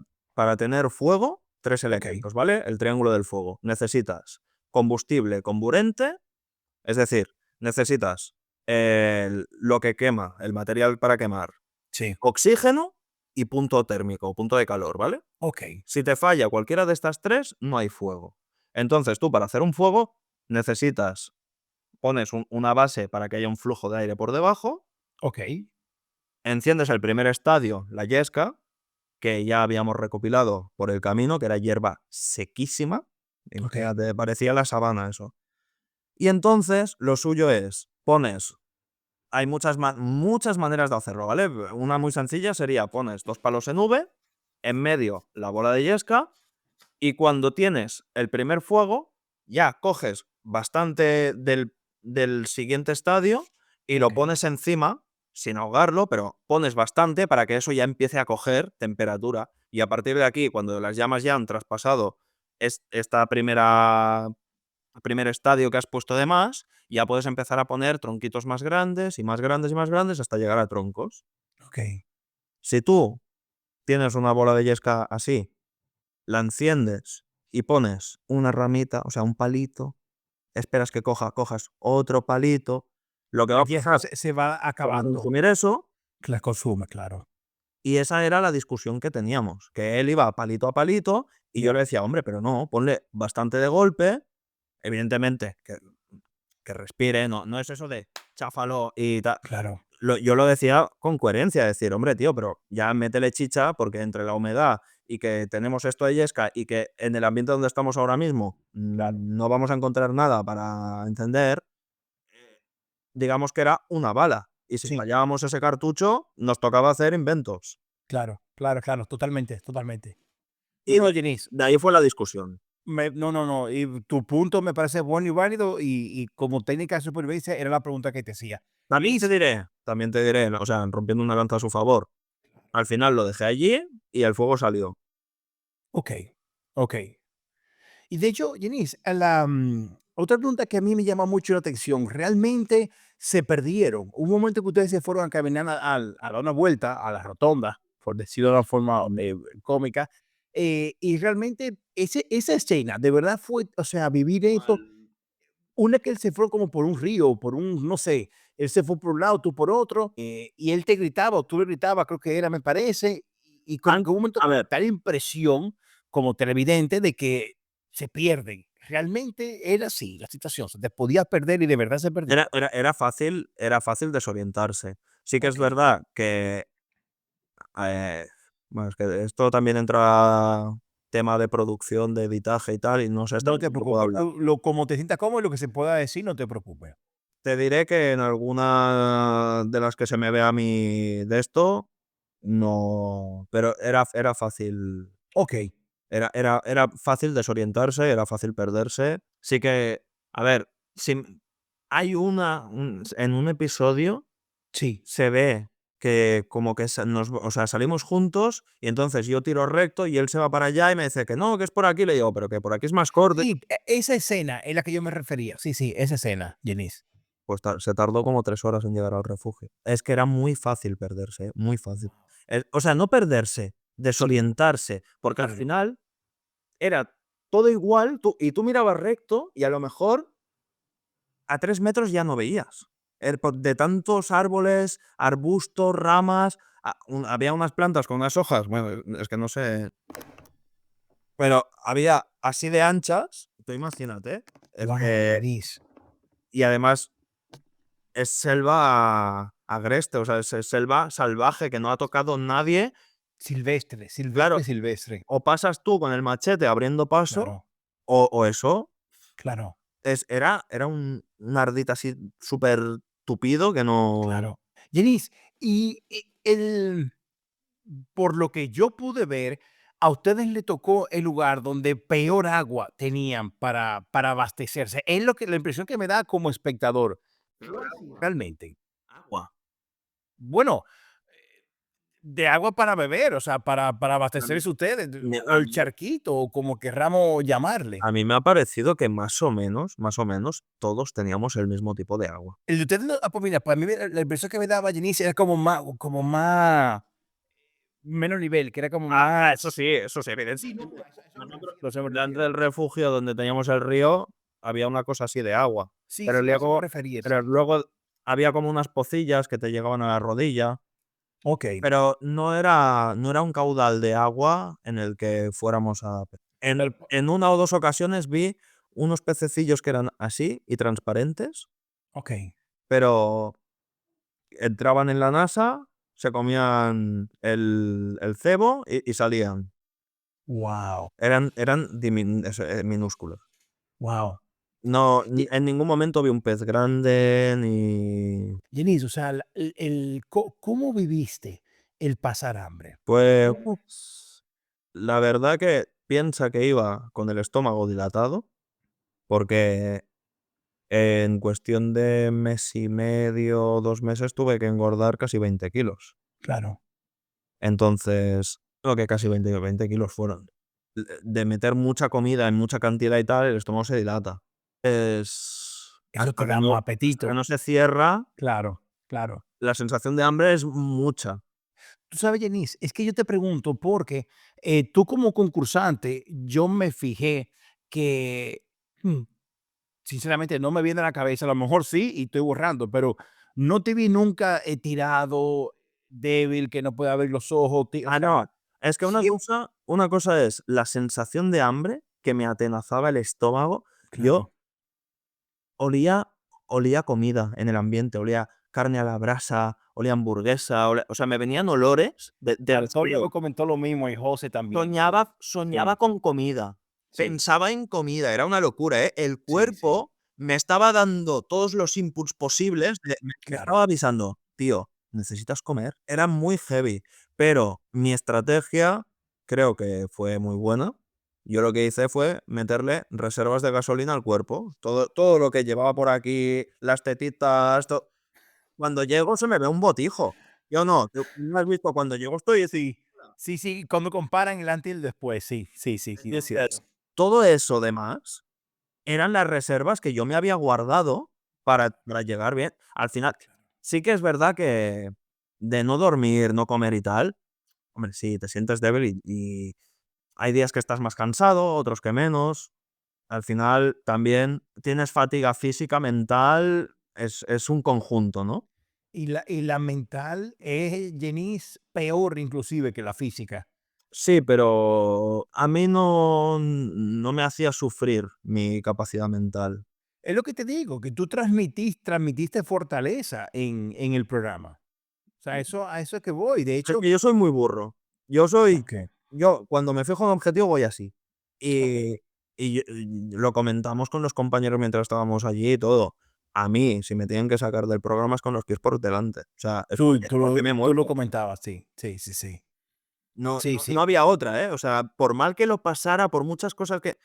tener fuego 3
Ok,
elementos, ¿vale? El triángulo del fuego. Necesitas combustible comburente, es decir, necesitas lo que quema, el material para quemar,
sí,
oxígeno y punto térmico, punto de calor, ¿vale?
ok,
Si te falla cualquiera de estas tres, no hay fuego. Entonces tú para hacer un fuego necesitas, pones una base para que haya un flujo de aire por debajo,
ok,
enciendes el primer estadio, la yesca, que ya habíamos recopilado por el camino, que era hierba sequísima.
ok,
Imagínate, parecía la sabana eso. Y entonces lo suyo es, pones, hay muchas maneras de hacerlo, ¿vale? Una muy sencilla sería, pones 2 palos en V, en medio la bola de yesca, y cuando tienes el primer fuego, ya coges bastante del siguiente estadio y lo
ok.
pones encima, sin ahogarlo, pero pones bastante para que eso ya empiece a coger temperatura. Y a partir de aquí, cuando las llamas ya han traspasado esta primer estadio que has puesto de más, ya puedes empezar a poner tronquitos más grandes y más grandes y más grandes hasta llegar a troncos.
Ok,
Si tú tienes una bola de yesca así, la enciendes y pones una ramita, o sea, un palito, esperas que cojas otro palito, lo que va
la
a
vieja
pasar
se va
se va a
acabando.
consumir eso,
Que la consume, claro.
y esa era la discusión que teníamos, que él iba palito a palito y yo le decía, hombre, pero no, ponle bastante de golpe, evidentemente, que respire, no es eso de cháfalo y tal.
Claro.
Yo lo decía con coherencia, decir, hombre, tío, pero ya métele chicha porque entre la humedad y que tenemos esto de yesca y que en el ambiente donde estamos ahora mismo no vamos a encontrar nada para encender, digamos que era una bala. Y si
Sí,
fallábamos ese cartucho, nos tocaba hacer inventos.
claro, claro, claro, totalmente, totalmente.
Y
No, Jenis,
de ahí fue la discusión.
no, no, no, y tu punto me parece bueno y válido y como técnica de supervivencia era la pregunta que te hacía. Jenis,
También te diré, o sea, rompiendo una lanza a su favor. Al final lo dejé allí y el fuego salió.
ok, ok. Y de hecho, Jenis, otra pregunta que a mí me llama mucho la atención, ¿realmente se perdieron? Hubo un momento que ustedes se fueron a caminar a dar una vuelta a la rotonda, por decirlo de una forma cómica, y realmente esa escena, de verdad fue, o sea, vivir eso. Una que él se fue como por un río, por un, no sé, él se fue por un lado, tú por otro, y él te gritaba, o tú le gritabas, creo que era, me parece, y como que hubo un momento
A ver,
tal impresión como televidente de que se pierden. Realmente era así la situación, se te podía perder y de verdad se perdió.
era fácil desorientarse. Sí que es
Ok,
verdad que, eh, bueno, es que esto también entra tema de producción, de editaje y tal, y no sé hasta
no
qué
te
punto puedo
preocupes,
hablar.
como te sientas cómodo, lo que se pueda decir, no te preocupes.
Te diré que en alguna de las que se me ve a mí de esto, no, pero era fácil.
Ok,
Era fácil desorientarse, era fácil perderse. Sí que, a ver, hay en un episodio
sí.
se ve que como que o sea, salimos juntos y entonces yo tiro recto y él se va para allá y me dice que no, que es por aquí. Le digo, pero que por aquí es más corto.
Sí, esa escena es la que yo me refería. Sí, sí, esa escena, Jenis.
Pues se tardó como 3 horas en llegar al refugio. Es que era muy fácil perderse, muy fácil. O sea, no perderse,
Sí,
desorientarse, porque al
claro.
final era todo igual y tú mirabas recto y a lo mejor a 3 metros ya no veías. De tantos árboles, arbustos, ramas, había unas plantas con unas hojas, bueno, es que no sé, pero había así de anchas, tú imagínate,
Wow, Jenis.
y además es selva agreste, o sea, es selva salvaje que no ha tocado nadie.
Silvestre, silvestre,
Claro,
silvestre.
o pasas tú con el machete abriendo paso,
Claro,
o eso.
claro,
Era un ardid así súper tupido que no.
claro. Jenis, y por lo que yo pude ver, a ustedes le tocó el lugar donde peor agua tenían para abastecerse. Es la impresión que me da como espectador. Realmente.
Agua.
Bueno, de agua para beber, o sea, para
A mí
abastecerse ustedes, o
a
el
mí
charquito, o como querramos llamarle.
a mí me ha parecido que más o menos, todos teníamos el mismo tipo de agua.
El de ustedes, no, pues mira, para mí la impresión que me daba Janice era como más, menos nivel, que era como más.
Eso sí,
Sí, no,
evidentemente.
eso
Nosotros,
me eso me
delante
refiero.
del refugio donde teníamos el río, había una cosa así de agua,
Sí,
pero
sí, a eso me
luego
refería,
pero
sí.
luego había como unas pocillas que te llegaban a la rodilla,
Okey.
pero no era un caudal de agua en el que fuéramos a pe
El
en una o 2 ocasiones vi unos pececillos que eran así y transparentes,
okey.
pero entraban en la NASA, se comían el cebo y salían.
Wow,
Eran minúsculos.
wow.
No, en ningún momento vi un pez grande ni
Janice, o sea, ¿cómo viviste el pasar hambre?
pues,
¿Cómo?
la verdad que piensa que iba con el estómago dilatado, porque en cuestión de mes y medio, 2 meses, tuve que engordar casi 20 kilos.
Claro.
Entonces, no que casi 20 kilos fueron. De meter mucha comida en mucha cantidad y tal, el estómago se dilata. Es
Eso te da más
hasta que
apetito.
no se cierra,
Claro, claro.
la sensación de hambre es mucha.
Tú sabes, Janice, es que yo te pregunto porque, tú como concursante, yo me fijé que, mm, sinceramente, no me viene a la cabeza, a lo mejor sí, y estoy borrando, pero no te vi nunca, tirado, débil, que no puede abrir los ojos, o sea,
No, es que
siempre.
una cosa es la sensación de hambre que me atenazaba el estómago.
Claro.
Yo olía olía comida en el ambiente, olía carne a la brasa, olía hamburguesa, o sea, me venían olores del
Antonio me
frío.
comentó lo mismo y José también.
Soñaba
Sí,
con comida,
sí,
pensaba en comida, era una locura, ¿eh? El
sí, sí,
cuerpo me estaba dando todos los inputs posibles, me
claro.
estaba avisando: "Tío, necesitas comer". Era muy heavy, pero mi estrategia creo que fue muy buena. Yo lo que hice fue meterle reservas de gasolina al cuerpo. Todo lo que llevaba por aquí, las tetitas, cuando llego se me ve un botijo. Yo no, ¿tú no has visto? Cuando llego estoy
Sí, sí, sí, cuando comparan el antes y el después, sí, sí, sí, sí, es
es
cierto.
todo eso demás eran las reservas que yo me había guardado para llegar bien. Al final, sí que es verdad que de no dormir, no comer y tal, hombre, sí, te sientes débil y hay días que estás más cansado, otros que menos. Al final también tienes fatiga física, mental, es un conjunto, ¿no?
Y la mental es, Jenice, peor inclusive que la física.
Sí, pero a mí no me hacía sufrir mi capacidad mental.
Es lo que te digo, que tú transmitiste fortaleza en el programa. O sea, eso a eso es que voy. De
Es
hecho.
que yo soy muy burro. Yo soy
Okey,
yo cuando me fijo en un objetivo voy así. Y y lo comentamos con los compañeros mientras estábamos allí y todo. A mí, si me tienen que sacar del programa es con los pies por delante. O sea,
tú
es
tú
porque
lo
me
tú lo
muero.
comentabas, sí, sí, sí, sí.
No
Sí,
no no
sí,
había otra, ¿eh? O sea, por mal que lo pasara, por muchas cosas que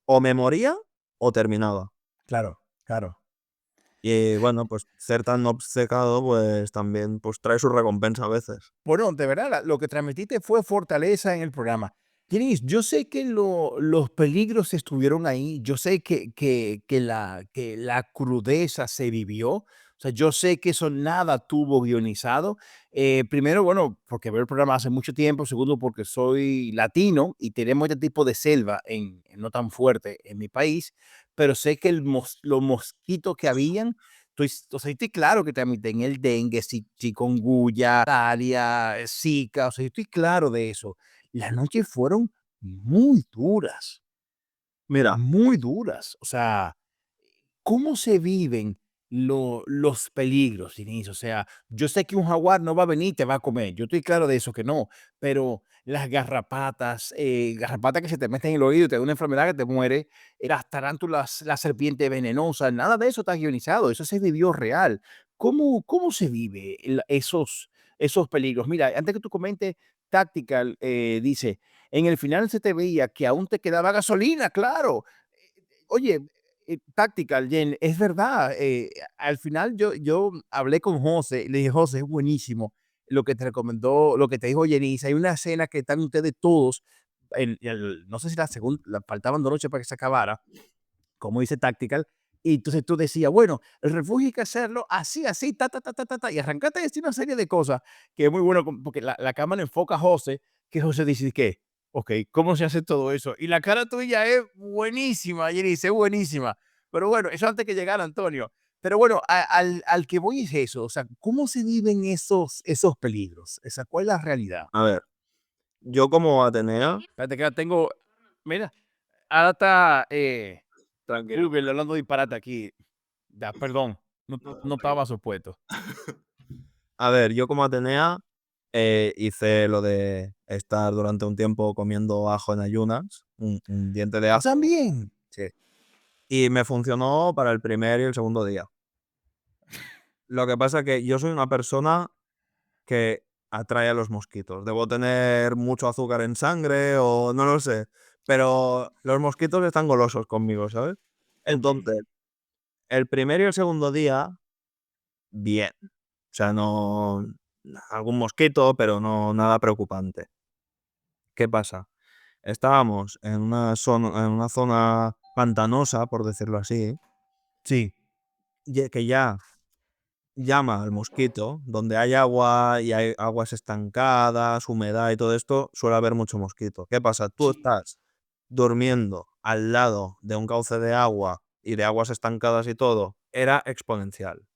o me moría o terminaba.
claro, claro.
Y bueno, pues ser tan obcecado, pues también, pues trae su recompensa a veces.
Bueno, de verdad, lo que transmitiste fue fortaleza en el programa. Denis, yo sé que los peligros estuvieron ahí, yo sé que la crudeza se vivió, o sea, yo sé que eso nada tuvo guionizado. Primero, bueno, porque veo el programa hace mucho tiempo, segundo, porque soy latino y tenemos este tipo de selva no tan fuerte en mi país, pero sé que los mosquitos que habían. O sea, estoy claro que transmiten el dengue, chikungunya, malaria, zika, o sea, yo estoy claro de eso. Las noches fueron muy duras,
Mira,
muy duras. O sea, ¿cómo se viven los peligros, Inés? O sea, yo sé que un jaguar no va a venir y te va a comer. Yo estoy claro de eso que no, pero las garrapatas que se te meten en el oído y te da una enfermedad que te muere, las tarántulas, la serpiente venenosa, nada de eso está guionizado, eso se vivió real. ¿Cómo se vive esos peligros? Mira, antes que tú comentes, Tactical dice, en el final se te veía que aún te quedaba gasolina, claro. Oye, Tactical, Jen, es verdad. Al final yo hablé con José y le dije, José, es buenísimo lo que te recomendó, lo que te dijo Jenice. Hay una escena que están ustedes todos, no sé si la segunda, faltaban 2 noches para que se acabara, como dice Tactical, y entonces tú decías, bueno, el refugio hay que hacerlo así, así, ta, ta, ta, ta, ta, ta, y arrancaste a decir una serie de cosas que es muy bueno, porque la cámara enfoca a José, que José dice, ¿qué? Ok, ¿cómo se hace todo eso? Y la cara tuya es buenísima, Jenice, es buenísima. Pero bueno, eso antes que llegara Antonio. Pero bueno, al que voy es eso, o sea, ¿cómo se viven esos peligros? Esa, ¿cuál es la realidad?
A ver, yo como Atenea,
Espérate que la tengo, mira, ahora está
tranquilo.
Google hablando disparate aquí. Ya, perdón, no estaba supuesto.
A ver, yo como Atenea hice lo de estar durante un tiempo comiendo ajo en ayunas, un diente de
¿Tú
ajo.
también?
Sí. Y me funcionó para el primer y el segundo día. Lo que pasa que yo soy una persona que atrae a los mosquitos. Debo tener mucho azúcar en sangre o no lo sé, pero los mosquitos están golosos conmigo, ¿sabes? Entonces, el primer y el segundo día, bien. O sea, no algún mosquito, pero no nada preocupante. ¿Qué pasa? Estábamos en una zona pantanosa, por decirlo así,
Sí.
que ya llama al mosquito, donde hay agua y hay aguas estancadas, humedad y todo esto, suele haber mucho mosquito. ¿Qué pasa? Tú estás durmiendo al lado de un cauce de agua y de aguas estancadas y todo, era exponencial.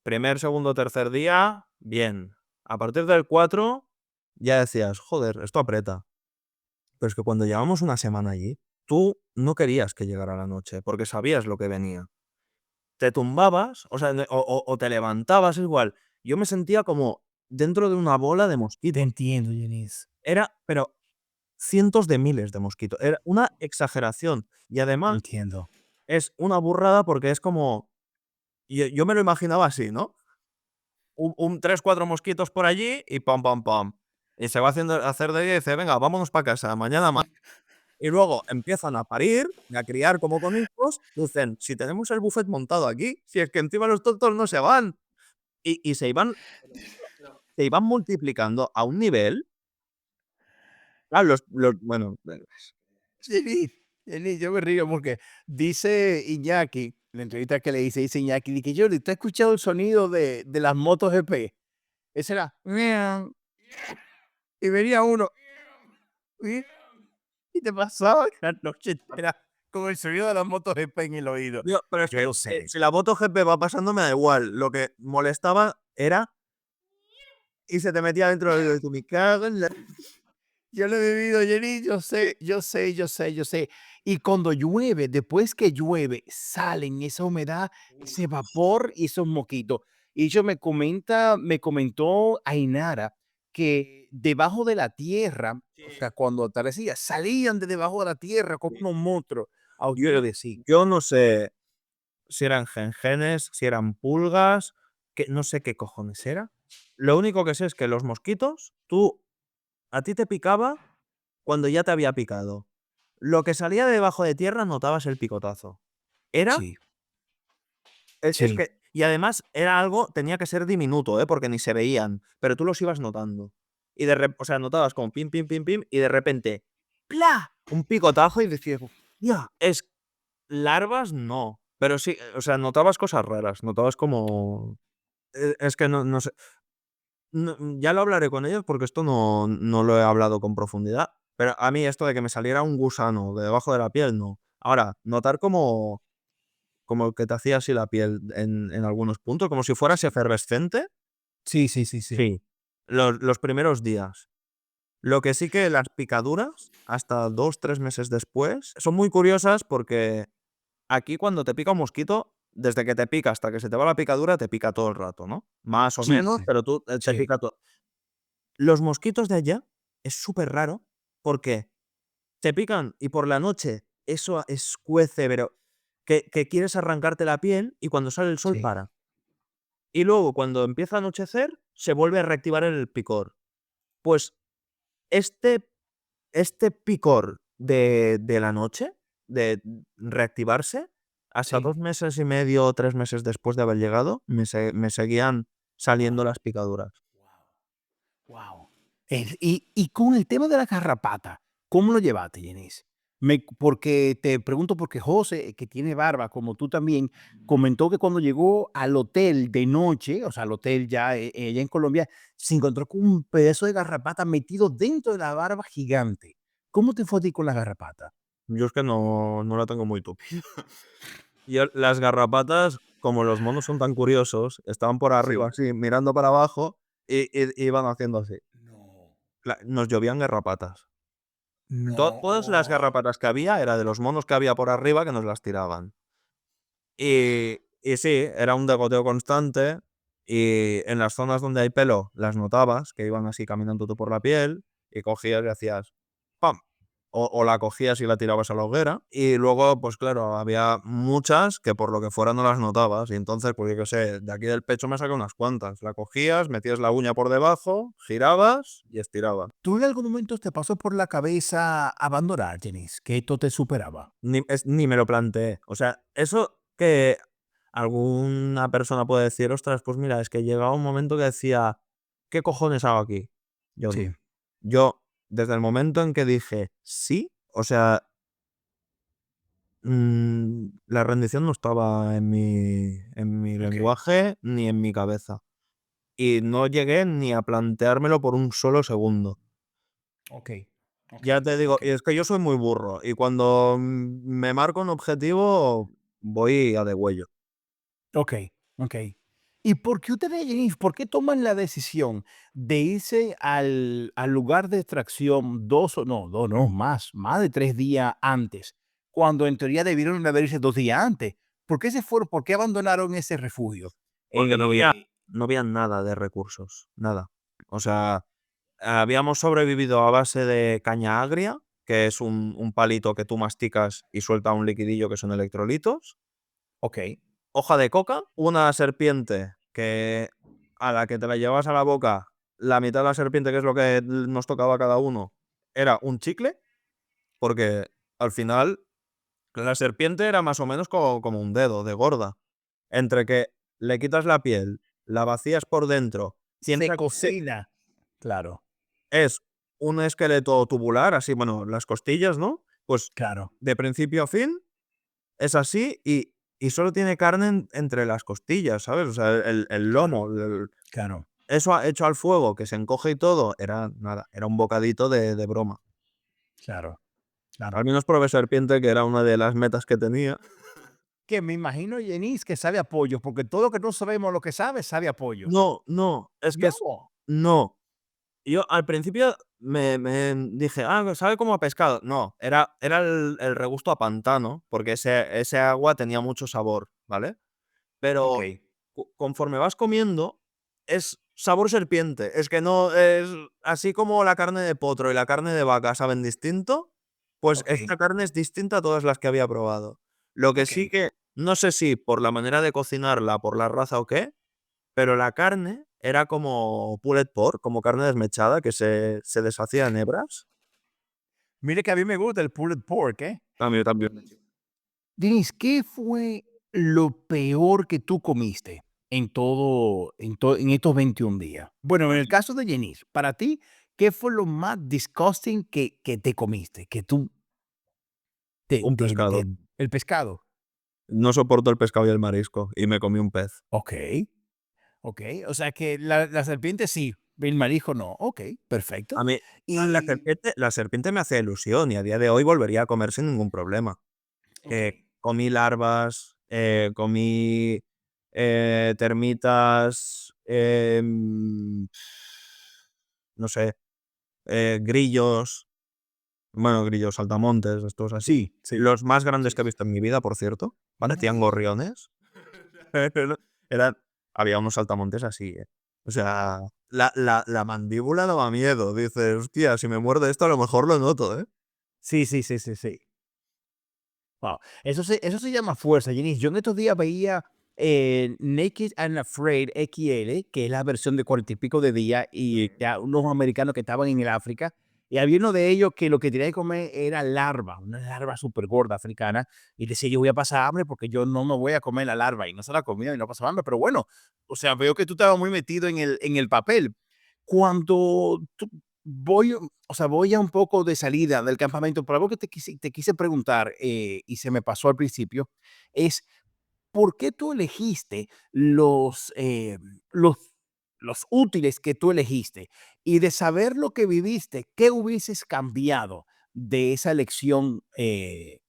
Primer, segundo, tercer día, bien. A partir del 4 ya decías, joder, esto aprieta. Pero es que cuando llevamos una semana allí, tú no querías que llegara la noche, porque sabías lo que venía. Te tumbabas, o sea, o te levantabas igual. Yo me sentía como dentro de una bola de
Te
mosquitos.
entiendo, Janice.
Era, pero cientos de miles de mosquitos. Era una exageración. Y además
Entiendo.
es una burrada porque es como, yo me lo imaginaba así, ¿no? 3, 4 mosquitos por allí y pam, pam, pam. Y se va haciendo hacer de día y dice, venga, vámonos para casa, mañana más. Y luego empiezan a parir y a criar como conejos. Dicen, si tenemos el buffet montado aquí, si es que encima los tontos no se van. Y se iban multiplicando a un nivel. Claro, bueno,
Janice, Janice, yo me río porque dice Iñaki, la entrevista que le hice, dice Iñaki, dice, Jordi, ¿tú has escuchado el sonido de las motos GP? Ese era, "Miau", y venía uno, "Miau", y te pasaba la noche entera con el sonido de las motos GP en el oído.
tío, pero es
Yo
que
lo sé.
si la MotoGP va pasando me da igual. Lo que molestaba era y se te metía dentro del oído y tú, me cago en la...
Yo lo he vivido, Jenny, yo sé, yo sé, yo sé, yo sé. Y cuando llueve, después que llueve, salen esa humedad, ese vapor y esos mosquitos. Y ellos me comentó Ainara que debajo de la tierra, o sea, cuando atardecía, salían de debajo de la tierra como unos monstruos. Yo decía,
Yo no sé si eran gengenes, si eran pulgas, que no sé qué cojones era. Lo único que sé es que los mosquitos, a ti te picaba cuando ya te había picado. Lo que salía de debajo de tierra notabas el picotazo. Era,
sí,
es
sí,
que, y además era algo, tenía que ser diminuto, porque ni se veían, pero tú los ibas notando. Y o sea, notabas como pim, pim, pim, pim, y de repente, ¡pla! Un picotazo y decías, ya, es larvas, no. Pero sí, o sea, notabas cosas raras, notabas como... Es que no sé. Ya lo hablaré con ellos porque esto no lo he hablado con profundidad. Pero a mí esto de que me saliera un gusano de debajo de la piel, no. Ahora, notar como que te hacía así la piel en algunos puntos, como si fueras efervescente,
sí, sí, sí, sí.
sí. Los primeros días. Lo que sí que las picaduras, hasta 2, 3 meses después, son muy curiosas porque aquí cuando te pica un mosquito, desde que te pica hasta que se te va la picadura, te pica todo el rato, ¿no? Más o
Sí,
menos,
sí,
pero tú te
sí,
pica todo. Los mosquitos de allá es súper raro porque te pican y por la noche eso escuece, pero que quieres arrancarte la piel y cuando sale el sol
sí.
para. Y luego cuando empieza a anochecer se vuelve a reactivar el picor. Pues este este picor de la noche, de reactivarse, hasta
Sí.
2 meses y medio o 3 meses después de haber llegado, me seguían saliendo las picaduras.
Wow. Y con el tema de la garrapata, ¿cómo lo llevaste, Jenis? Porque te pregunto porque José, que tiene barba, como tú también, comentó que cuando llegó al hotel de noche, o sea, al hotel ya allá en Colombia, se encontró con un pedazo de garrapata metido dentro de la barba gigante. ¿Cómo te fue a ti con la garrapata?
Yo es que no la tengo muy tupi. Las garrapatas, como los monos son tan curiosos, estaban por arriba
Sí.
así, mirando para abajo, y iban haciendo así.
No,
Nos llovían garrapatas. Todas las
no.
garrapatas que había era de los monos que había por arriba que nos las tiraban. Y sí, era un degoteo constante. Y en las zonas donde hay pelo las notabas, que iban así caminando tú por la piel, y cogías y hacías ¡pam! O la cogías y la tirabas a la hoguera. Y luego, pues claro, había muchas que por lo que fuera no las notabas. Y entonces, pues yo qué sé, de aquí del pecho me saqué unas cuantas. La cogías, metías la uña por debajo, girabas y estirabas.
¿Tú en algún momento te pasó por la cabeza abandonar, Jenis? Que esto te superaba.
Ni me lo planteé. O sea, eso que alguna persona puede decir, ostras, pues mira, es que llegaba un momento que decía, ¿qué cojones hago aquí? Yo no.
Sí.
Yo, desde el momento en que dije sí, o sea, la rendición no estaba en mi
Ok.
lenguaje ni en mi cabeza. Y no llegué ni a planteármelo por un solo segundo.
Ok. Ok.
Ya te digo,
Ok.
y es que yo soy muy burro. Y cuando me marco un objetivo, voy a degüello.
Okey, okey. ¿Y por qué ustedes, Jenif, por qué toman la decisión de irse al lugar de extracción 2 o no, 2 no, más de 3 días antes, cuando en teoría debieron de haber irse 2 días antes? ¿Por qué se fueron? ¿Por qué abandonaron ese refugio?
Porque no había,
Eh,
no había nada de recursos, nada. O sea, habíamos sobrevivido a base de caña agria, que es un palito que tú masticas y suelta un liquidillo que son electrolitos.
okey,
Hoja de coca, una serpiente que a la que te la llevas a la boca, la mitad de la serpiente, que es lo que nos tocaba a cada uno, era un chicle, porque al final la serpiente era más o menos como un dedo de gorda. Entre que le quitas la piel, la vacías por dentro,
se
piensa que
cocina. Claro,
es un esqueleto tubular, así, bueno, las costillas, ¿no? Pues
claro,
de principio a fin es así y solo tiene carne entre las costillas, ¿sabes? O sea, el
claro,
lomo,
claro,
eso hecho al fuego, que se encoge y todo, era nada, era un bocadito de broma.
claro, claro.
Al menos probé serpiente, que era una de las metas que tenía.
Que me imagino, Jenís, que sabe a pollo, porque todo lo que no sabemos lo que sabe, sabe a pollo.
No, no, es que
No.
no. Yo al principio me dije: "Ah, sabe como a pescado". No, era el regusto a pantano, porque ese agua tenía mucho sabor, ¿vale? Pero
Okey.
conforme vas comiendo, es sabor serpiente. Es que no es así como la carne de potro y la carne de vaca saben distinto, pues
Okey,
esta carne es distinta a todas las que había probado. Lo que sí
okey.
que no sé si por la manera de cocinarla, por la raza o qué, pero la carne era como pulled pork, como carne desmechada que se deshacía en hebras.
Mire que a mí me gusta el pulled pork, ¿eh?
A mí también.
Denise, ¿qué fue lo peor que tú comiste en estos 21 días? Bueno, en el caso de Denise, para ti, ¿qué fue lo más disgusting que te comiste? Que tú
Un pescado.
el pescado.
No soporto el pescado y el marisco, y me comí un pez.
Okey, okey. O sea que la serpiente sí, el marisco no. Okey,
A
perfecto.
mí
Y
la serpiente me hace ilusión, y a día de hoy volvería a comer sin ningún problema.
okey.
Comí larvas, comí, termitas, no sé, grillos, bueno, grillos, saltamontes, estos así.
Sí, sí.
Los más grandes
Sí,
que he
sí.
visto en mi vida, por cierto, parecían
No.
gorriones. Eran había unos saltamontes así, O sea, la mandíbula daba miedo. Dices: "Hostia, si me muerde esto, a lo mejor lo noto, ¿eh?".
Sí, sí, sí, sí, sí. Wow, eso se llama fuerza, Jenny. Yo en estos días veía Naked and Afraid XL, que es la versión de 40 y pico de días, y ya unos americanos que estaban en el África, Y había uno de ellos que lo que tenía que comer era larva, una larva súper gorda africana. Y decía, yo voy a pasar hambre porque yo no me voy a comer la larva. Y no se la comía y no pasaba hambre. Pero bueno, o sea, veo que tú estabas muy metido en el papel. Cuando voy, o sea, voy a un poco de salida del campamento, pero algo que te quise preguntar y se me pasó al principio es, ¿por qué tú elegiste los útiles que tú elegiste? Y de saber lo que viviste, ¿qué hubieses cambiado de esa elección que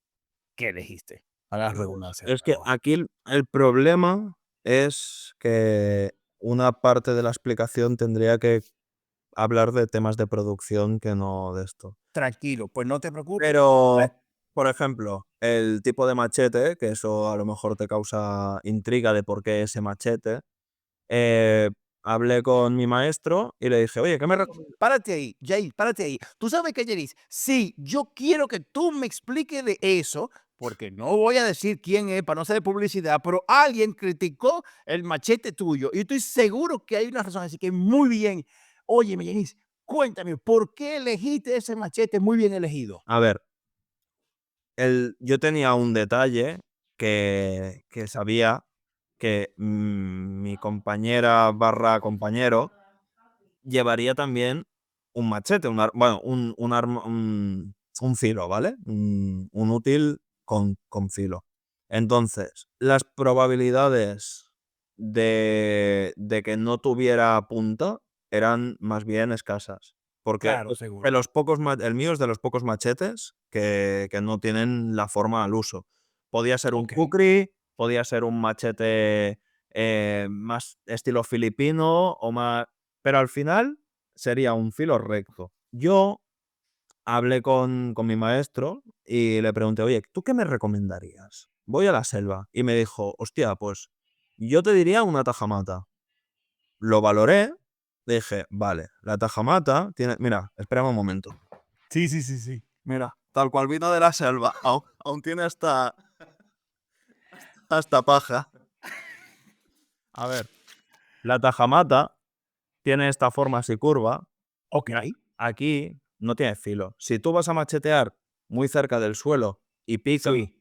elegiste? A la redundancia.
Es que aquí el problema es que una parte de la explicación tendría que hablar de temas de producción que no de esto.
Tranquilo, pues no te preocupes.
Pero, por ejemplo, el tipo de machete, que eso a lo mejor te causa intriga de por qué ese machete, eh, hablé con mi maestro y le dije, oye, ¿qué me recomiendas?
Párate ahí, Jay, párate ahí. Tú sabes que, Jeris, sí, yo quiero que tú me expliques de eso, porque no voy a decir quién es para no hacer publicidad, pero alguien criticó el machete tuyo y estoy seguro que hay una razón. Así que muy bien. Oye, Jeris, cuéntame, ¿por qué elegiste ese machete muy bien elegido?
A ver, yo tenía un detalle que sabía que mi compañera barra compañero llevaría también un machete, bueno, un arma, un filo, ¿vale? Un útil con filo. Entonces, las probabilidades de que no tuviera punta eran más bien escasas. Porque
Claro, seguro.
el mío es de los pocos machetes que no tienen la forma al uso. Podía ser un
Ok.
kukri, podía ser un machete más estilo filipino o más, pero al final sería un filo recto. Yo hablé con mi maestro y le pregunté, oye, ¿tú qué me recomendarías? Voy a la selva. Y me dijo, hostia, pues yo te diría una tajamata. Lo valoré, dije, vale, la tajamata tiene... Mira, espérame un momento.
Sí, sí, sí, sí.
Mira, tal cual vino de la selva, aún tiene hasta paja. A ver, la tajamata tiene esta forma así curva.
Ok.
Aquí no tiene filo. Si tú vas a machetear muy cerca del suelo y pica,
Sí.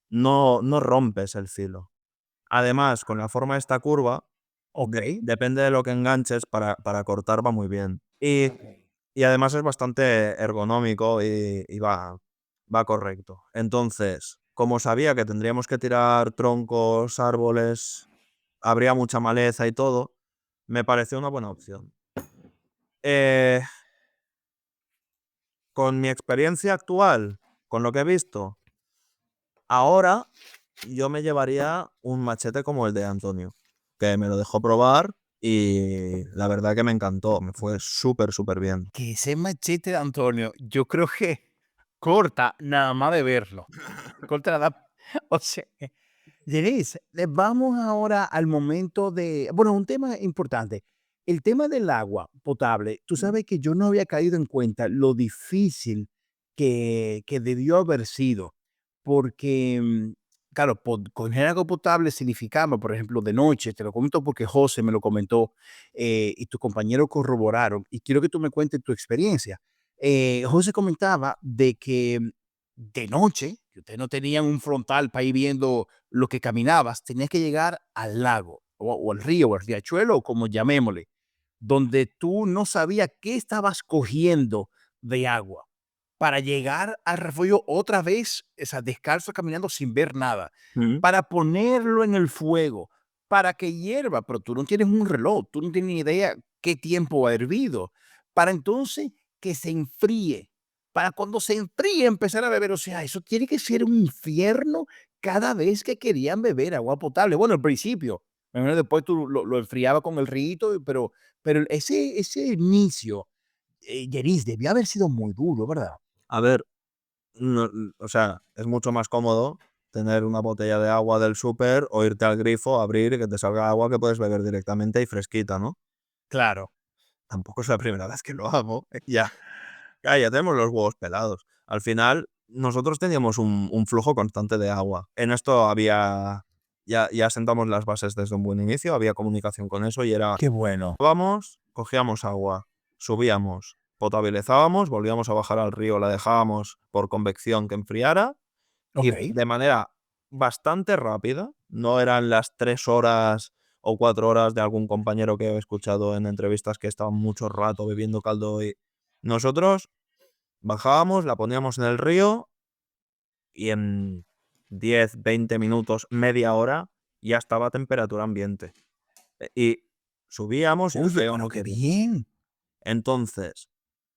no rompes el filo. Además, con la forma de esta curva,
Ok.
depende de lo que enganches, para cortar va muy bien. Y además es bastante ergonómico y va correcto. Entonces, como sabía que tendríamos que tirar troncos, árboles, habría mucha maleza y todo, me pareció una buena opción. Eh, con mi experiencia actual, con lo que he visto, ahora yo me llevaría un machete como el de Antonio, que me lo dejó probar y la verdad que me encantó, me fue súper, súper bien.
Que ese machete de Antonio, yo creo que corta nada más de verlo. Corta nada. O sea, Denise, vamos ahora al momento de, bueno, un tema importante. El tema del agua potable. Tú sabes que yo no había caído en cuenta lo difícil que debió haber sido, porque, claro, coger agua potable significaba, por ejemplo, de noche, te lo comento porque José me lo comentó y tus compañeros corroboraron, y quiero que tú me cuentes tu experiencia. José comentaba de que de noche, que ustedes no tenían un frontal para ir viendo lo que caminabas, tenías que llegar al lago o al río o al riachuelo o como llamémosle, donde tú no sabías qué estabas cogiendo de agua para llegar al refugio otra vez, o sea, descalzo caminando sin ver nada,
Mm.
para ponerlo en el fuego, para que hierva, pero tú no tienes un reloj, tú no tienes ni idea qué tiempo ha hervido, para entonces que se enfríe, para cuando se enfríe empezar a beber, o sea, eso tiene que ser un infierno cada vez que querían beber agua potable. Bueno, al principio, bueno, después tú lo enfriabas con el rito, pero ese inicio, Yeris, debió haber sido muy duro, ¿verdad?
A ver, o sea, es mucho más cómodo tener una botella de agua del súper o irte al grifo, abrir y que te salga agua que puedes beber directamente y fresquita, ¿no?
Claro.
Tampoco es la primera vez que lo hago. Ya tenemos los huevos pelados. Al final, nosotros teníamos un flujo constante de agua. En esto ya sentamos las bases desde un buen inicio, había comunicación con eso y era,
Qué bueno.
vamos, cogíamos agua, subíamos, potabilizábamos, volvíamos a bajar al río, la dejábamos por convección que enfriara y
Ok.
de manera bastante rápida, no eran las 3 horas o 4 horas de algún compañero que he escuchado en entrevistas que estaban mucho rato bebiendo caldo y nosotros bajábamos, la poníamos en el río y en 10, 20 minutos, media hora, ya estaba a temperatura ambiente. Y subíamos y
Uy,
nos
pero
íbamos
qué
bebiendo.
bien.
Entonces,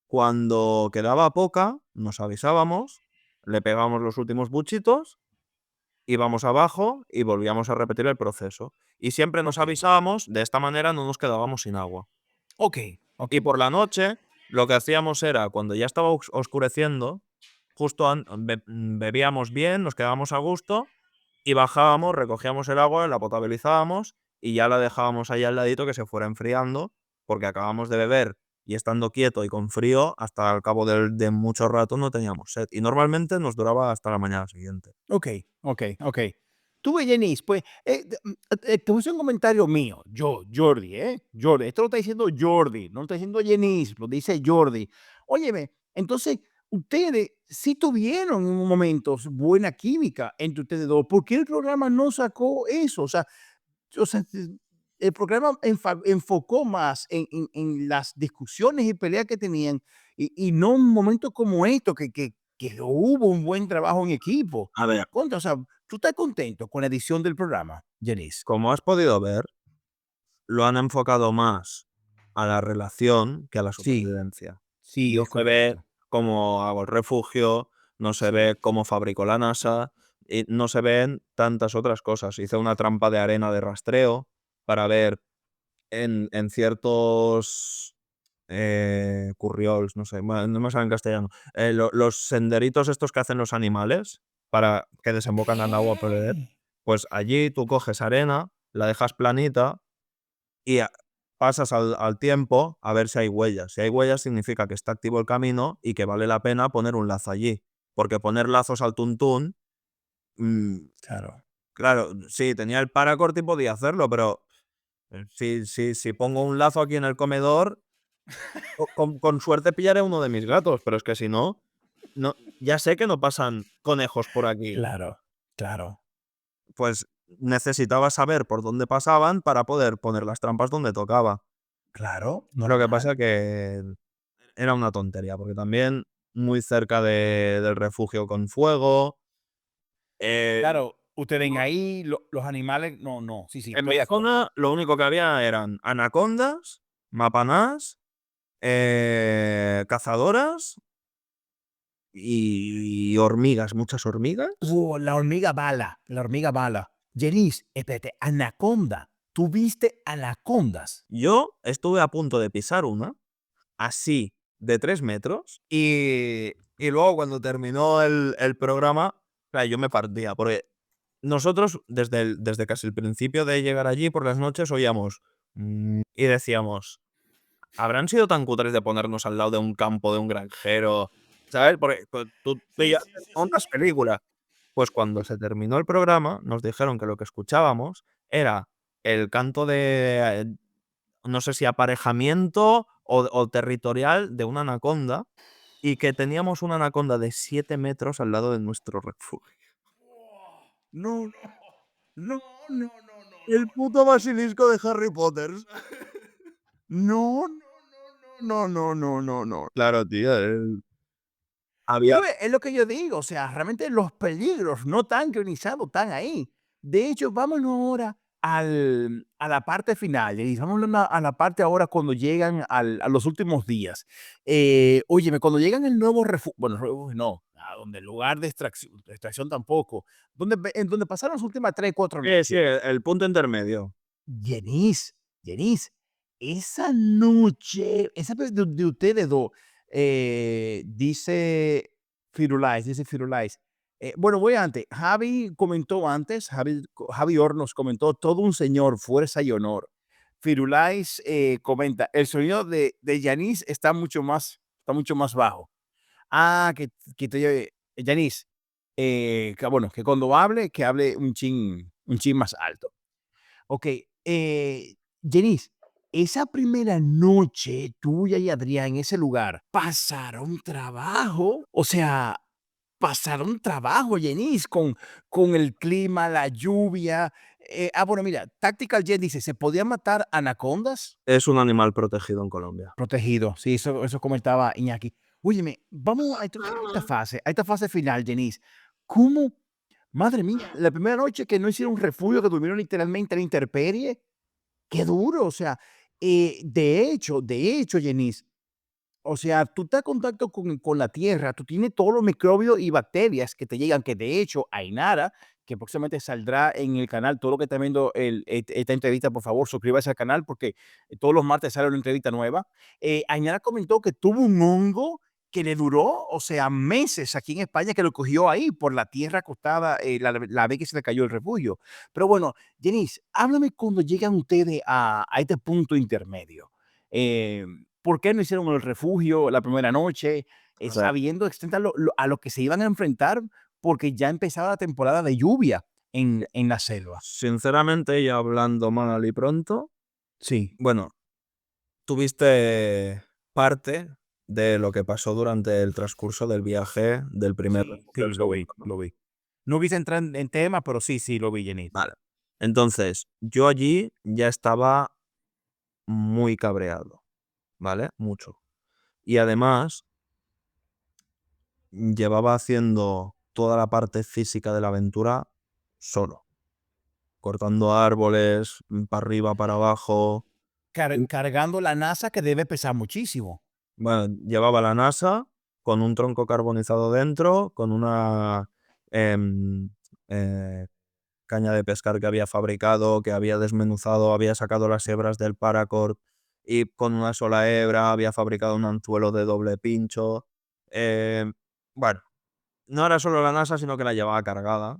cuando quedaba poca, nos avisábamos, le pegábamos los últimos buchitos, íbamos abajo y volvíamos a repetir el proceso. Y siempre nos
Ok.
avisábamos, de esta manera no nos quedábamos sin agua.
Ok. Ok.
Y por la noche, lo que hacíamos era, cuando ya estaba oscureciendo, justo bebíamos bien, nos quedábamos a gusto y bajábamos, recogíamos el agua, la potabilizábamos y ya la dejábamos ahí al ladito que se fuera enfriando, porque acabamos de beber y estando quieto y con frío, hasta al cabo de mucho rato no teníamos sed. Y normalmente nos duraba hasta la mañana siguiente.
Ok, ok, ok. Tú, Janice, pues, te puse un comentario mío, Jordi, ¿eh? Jordi, esto lo está diciendo Jordi, no lo está diciendo Janice, lo dice Jordi. Óyeme, entonces, ustedes sí tuvieron en momentos buena química entre ustedes dos. ¿Por qué el programa no sacó eso? O sea, el programa enfocó más en las discusiones y peleas que tenían y no un momento como esto, que hubo un buen trabajo en equipo.
A ver,
O sea, ¿tú estás contento con la edición del programa, Janice?
como has podido ver, lo han enfocado más a la relación que a la
Sí,
supervivencia.
sí,
No
es
se ve
correcto.
cómo hago el refugio, no se
Sí.
ve cómo fabrico la NASA, y no se ven tantas otras cosas. Hice una trampa de arena de rastreo para ver en ciertos curriols, no sé, no me sale en castellano, los senderitos estos que hacen los animales para que desembocan al agua por beber.
¿Qué?
Pues allí tú coges arena, la dejas planita y pasas al tiempo a ver si hay huellas. Si hay huellas significa que está activo el camino y que vale la pena poner un lazo allí. Porque poner lazos al tuntún, mm,
Claro.
claro, sí, tenía el paracord y podía hacerlo, pero si pongo un lazo aquí en el comedor, con suerte pillaré uno de mis gatos, pero es que si no, no, ya sé que no pasan conejos por aquí.
Claro, claro,
Pues necesitaba saber por dónde pasaban para poder poner las trampas donde tocaba.
claro,
Lo que pasa
normal.
que era una tontería, porque también muy cerca del refugio con fuego. Eh,
Claro, ustedes ven ahí los animales, no, no, sí, sí,
en
estoy
mi
de acuerdo.
zona lo único que había eran anacondas, mapanás, cazadoras y hormigas, muchas hormigas.
La hormiga bala. Janice, espérate, anaconda. ¿Tú viste anacondas?
Yo estuve a punto de pisar una, así, de 3 metros, y luego cuando terminó el programa, claro, yo me partía, porque nosotros desde casi el principio de llegar allí por las noches oíamos y decíamos, ¿habrán sido tan cutres de ponernos al lado de un campo de un granjero? ¿Sabes? Porque tú
Sí,
veías
sí, sí, sí.
otras películas. Pues cuando se terminó el programa, nos dijeron que lo que escuchábamos era el canto de, no sé si aparejamiento o territorial de una anaconda y que teníamos una anaconda de 7 metros al lado de nuestro refugio.
No, no, no, no, no,
El puto basilisco de Harry Potter.
no, no, no, no, no, no.
Claro, tío. Había.
Es lo que yo digo, o sea, realmente los peligros no tan guionizados están ahí. De hecho, vámonos ahora a la parte final, y vámonos a la parte ahora cuando llegan a los últimos días. Óyeme, cuando llegan el nuevo refugio, bueno, no, a donde el lugar de extracción tampoco, en donde pasaron las últimas 3, 4
Sí, sí,
noches.
el punto intermedio.
Yenis, Yenis, esa noche, esa vez de ustedes dos, dice Firulais. Bueno, voy antes. Javi comentó antes, Javi Hornos comentó todo un señor, fuerza y honor. Firulais comenta, el sonido de Yanis está mucho más bajo. Ah, Yanis, que bueno, que cuando hable, que hable un chin más alto. Ok, Janice, esa primera noche tuya y Adrián en ese lugar, pasaron trabajo, o sea, pasaron trabajo, Yenis, con el clima, la lluvia. Bueno, mira, Tactical Jet dice, ¿se podían matar anacondas?
Es un animal protegido en Colombia.
Protegido, sí, eso comentaba Iñaki. Óyeme, vamos a esta fase final, Yenis. ¿Cómo? Madre mía, la primera noche que no hicieron un refugio, que durmieron literalmente en la intemperie. Qué duro, o sea, de hecho, Yenis, o sea, tú estás en contacto con la tierra, tú tienes todos los microbios y bacterias que te llegan, que de hecho, Ainara, que próximamente saldrá en el canal, todo lo que está viendo esta entrevista, por favor, suscríbase al canal porque todos los martes sale una entrevista nueva. Ainara comentó que tuvo un hongo que le duró, o sea, meses aquí en España, que lo cogió ahí por la tierra acostada, la vez que se le cayó el refugio. Pero bueno, Jenis, háblame cuando llegan ustedes a este punto intermedio. Eh, ¿Por qué no hicieron el refugio la primera noche?
O sea,
Sabiendo extensa a lo que se iban a enfrentar, porque ya empezaba la temporada de lluvia en la selva.
sinceramente, y hablando mal y pronto,
Sí.
bueno, tuviste parte de lo que pasó durante el transcurso del viaje del primer
Sí,
refugio al
lo vi,
segundo, ¿no?
lo vi. No quise entrar en tema, pero sí, lo vi, Jenny.
Vale. Entonces, yo allí ya estaba muy cabreado, ¿vale? Mucho. Y además, llevaba haciendo toda la parte física de la aventura solo, cortando árboles, para arriba, para abajo.
Cargando la NASA, que debe pesar muchísimo.
Bueno, llevaba la NASA con un tronco carbonizado dentro, con una em, eh, caña de pescar que había fabricado, que había desmenuzado, había sacado las hebras del paracord y con una sola hebra había fabricado un anzuelo de doble pincho. Bueno, no era solo la NASA, sino que la llevaba cargada,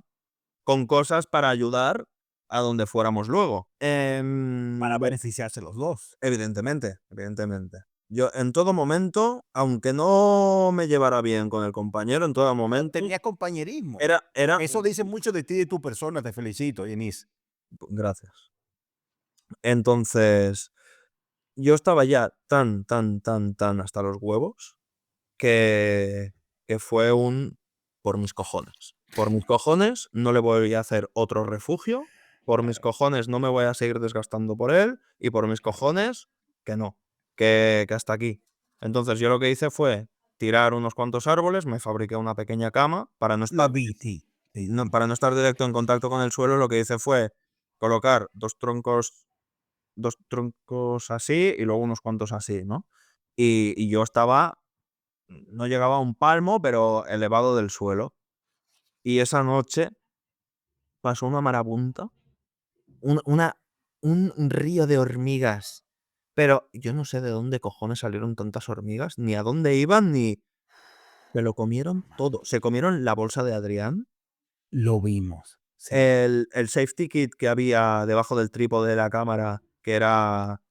con cosas para ayudar a donde fuéramos luego.
Para
Bueno,
beneficiarse los dos.
evidentemente, evidentemente. Yo en todo momento, aunque no me llevara bien con el compañero, en todo momento
Tenía compañerismo.
era
Eso dice mucho de ti y de tu persona. Te felicito, Yenis.
gracias. Entonces, yo estaba ya tan hasta los huevos que, que fue un por mis cojones. Por mis cojones no le voy a hacer otro refugio, por mis cojones no me voy a seguir desgastando por él y por mis cojones que no, que hasta aquí. Entonces yo lo que hice fue tirar unos cuantos árboles, me fabriqué una pequeña cama para no
La
estar,
vi, sí.
para no estar directo en contacto con el suelo. Lo que hice fue colocar dos troncos así y luego unos cuantos así, ¿no? Y yo estaba, no llegaba a un palmo, pero elevado del suelo. Y esa noche pasó una marabunta, un, una, un río de hormigas. Pero yo no sé de dónde cojones salieron tantas hormigas, ni a dónde iban, ni... Se lo comieron todo. Se comieron la bolsa de Adrián,
Lo vimos. Sí.
el safety kit que había debajo del trípode de la cámara, que era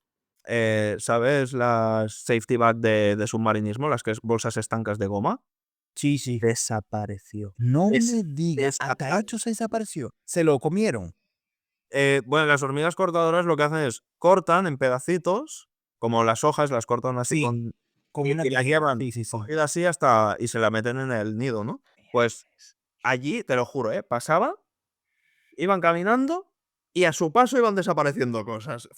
¿sabes? Las safety bag de submarinismo, las que es bolsas estancas de goma.
Sí, sí.
Desapareció.
No
Des-
me digas. Hasta
desapa-
hecho se desapareció. Se lo comieron.
Bueno, las hormigas cortadoras lo que hacen es cortan en pedacitos, como las hojas, las cortan así
Sí,
con,
Como una
y las llevan
Sí.
cogida así hasta y se la meten en el nido, ¿no? Pues allí, te lo juro, pasaba, iban caminando y a su paso iban desapareciendo cosas.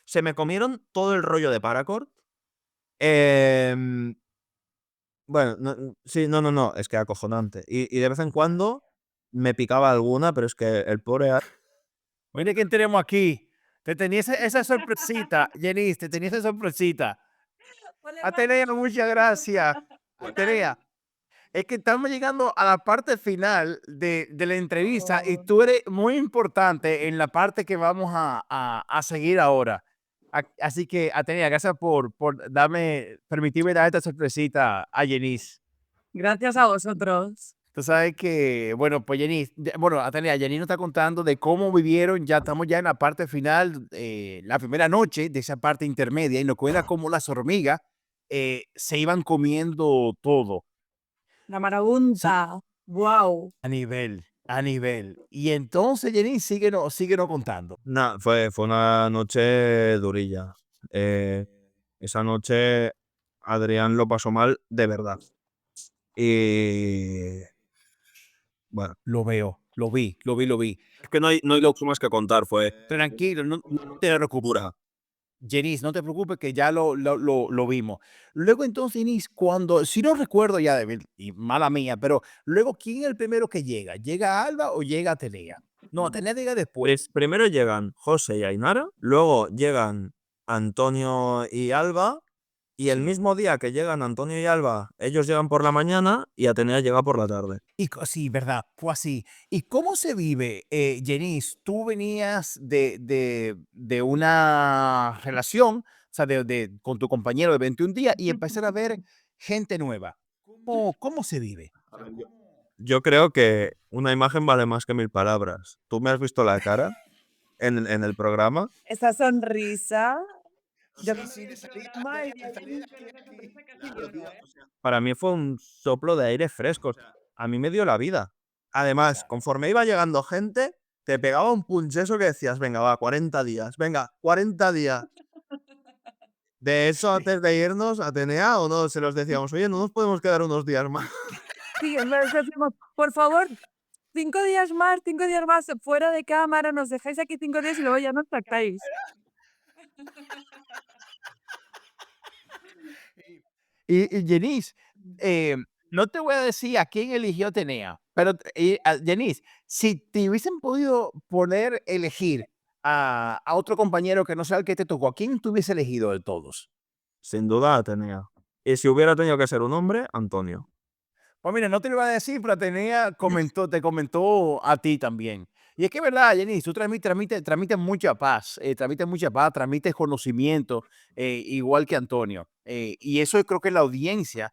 Se me comieron todo el rollo de paracord. Em, Bueno, sí, no, es que acojonante. Y de vez en cuando me picaba alguna, pero es que el pobre...
Mire quién tenemos aquí. Te tenía esa sorpresita, Yenis, te tenía esa sorpresita. Atenea, muchas gracias. Atenea, es que estamos llegando a la parte final de la entrevista y tú eres muy importante en la parte que vamos a seguir ahora. Así que, Atenea, gracias por permitirme dar esta sorpresita a Yenis.
Gracias a vosotros.
Tú sabes que, bueno, pues bueno, Atenea, Jenny nos está contando de cómo vivieron, ya estamos ya en la parte final, la primera noche de esa parte intermedia, y nos cuenta cómo las hormigas se iban comiendo todo
La marabunta. Wow.
a nivel, a nivel. Y entonces, Jenny, síguenos contando.
Fue una noche durilla. esa noche Adrián lo pasó mal de verdad. Y bueno,
Lo veo, lo vi.
es que no hay mucho más que contar. Fue
Tranquilo, no te preocupes.
pura.
Jenis, no te preocupes que ya lo vimos. Luego entonces, Jenis, cuando, si no recuerdo ya, y mala mía, pero luego, ¿quién es el primero que llega? ¿Llega Alba o llega Atenea? No, Atenea llega después.
Pues primero llegan José y Ainara, luego llegan Antonio y Alba, y el mismo día que llegan Antonio y Alba, ellos llegan por la mañana y Atenea llega por la tarde.
Sí, verdad, fue así. ¿Y cómo se vive, Jenis? Tú venías de una relación, o sea, con tu compañero de 21 días y empezar a ver gente nueva. ¿Cómo se vive?
Yo creo que una imagen vale más que 1000 palabras. ¿Tú me has visto la cara en el programa?
Esa sonrisa. Yo
Para mí fue un soplo de aire fresco. O sea, a mí me dio la vida. Además, conforme iba llegando gente, te pegaba un puncheso que decías, venga, va, 40 días, venga, 40 días. De eso, antes de irnos a Atenea, o no, se los decíamos, oye, no nos podemos quedar unos días más.
sí, en vez decimos, por favor, 5 días más, fuera de cámara, nos dejáis aquí 5 días y luego ya nos sacáis.
Y Jenis, no te voy a decir a quién eligió Atenea, pero Jenis, si te hubiesen podido poner elegir a otro compañero que no sea el que te tocó, ¿a quién tú hubiese elegido de todos?
Sin duda Atenea. Y si hubiera tenido que ser un hombre, Antonio.
Pues mira, no te lo iba a decir, pero Atenea te comentó a ti también. Y es que es verdad, Jenis, tú transmites mucha paz, transmites conocimiento, igual que Antonio. Y eso creo que la audiencia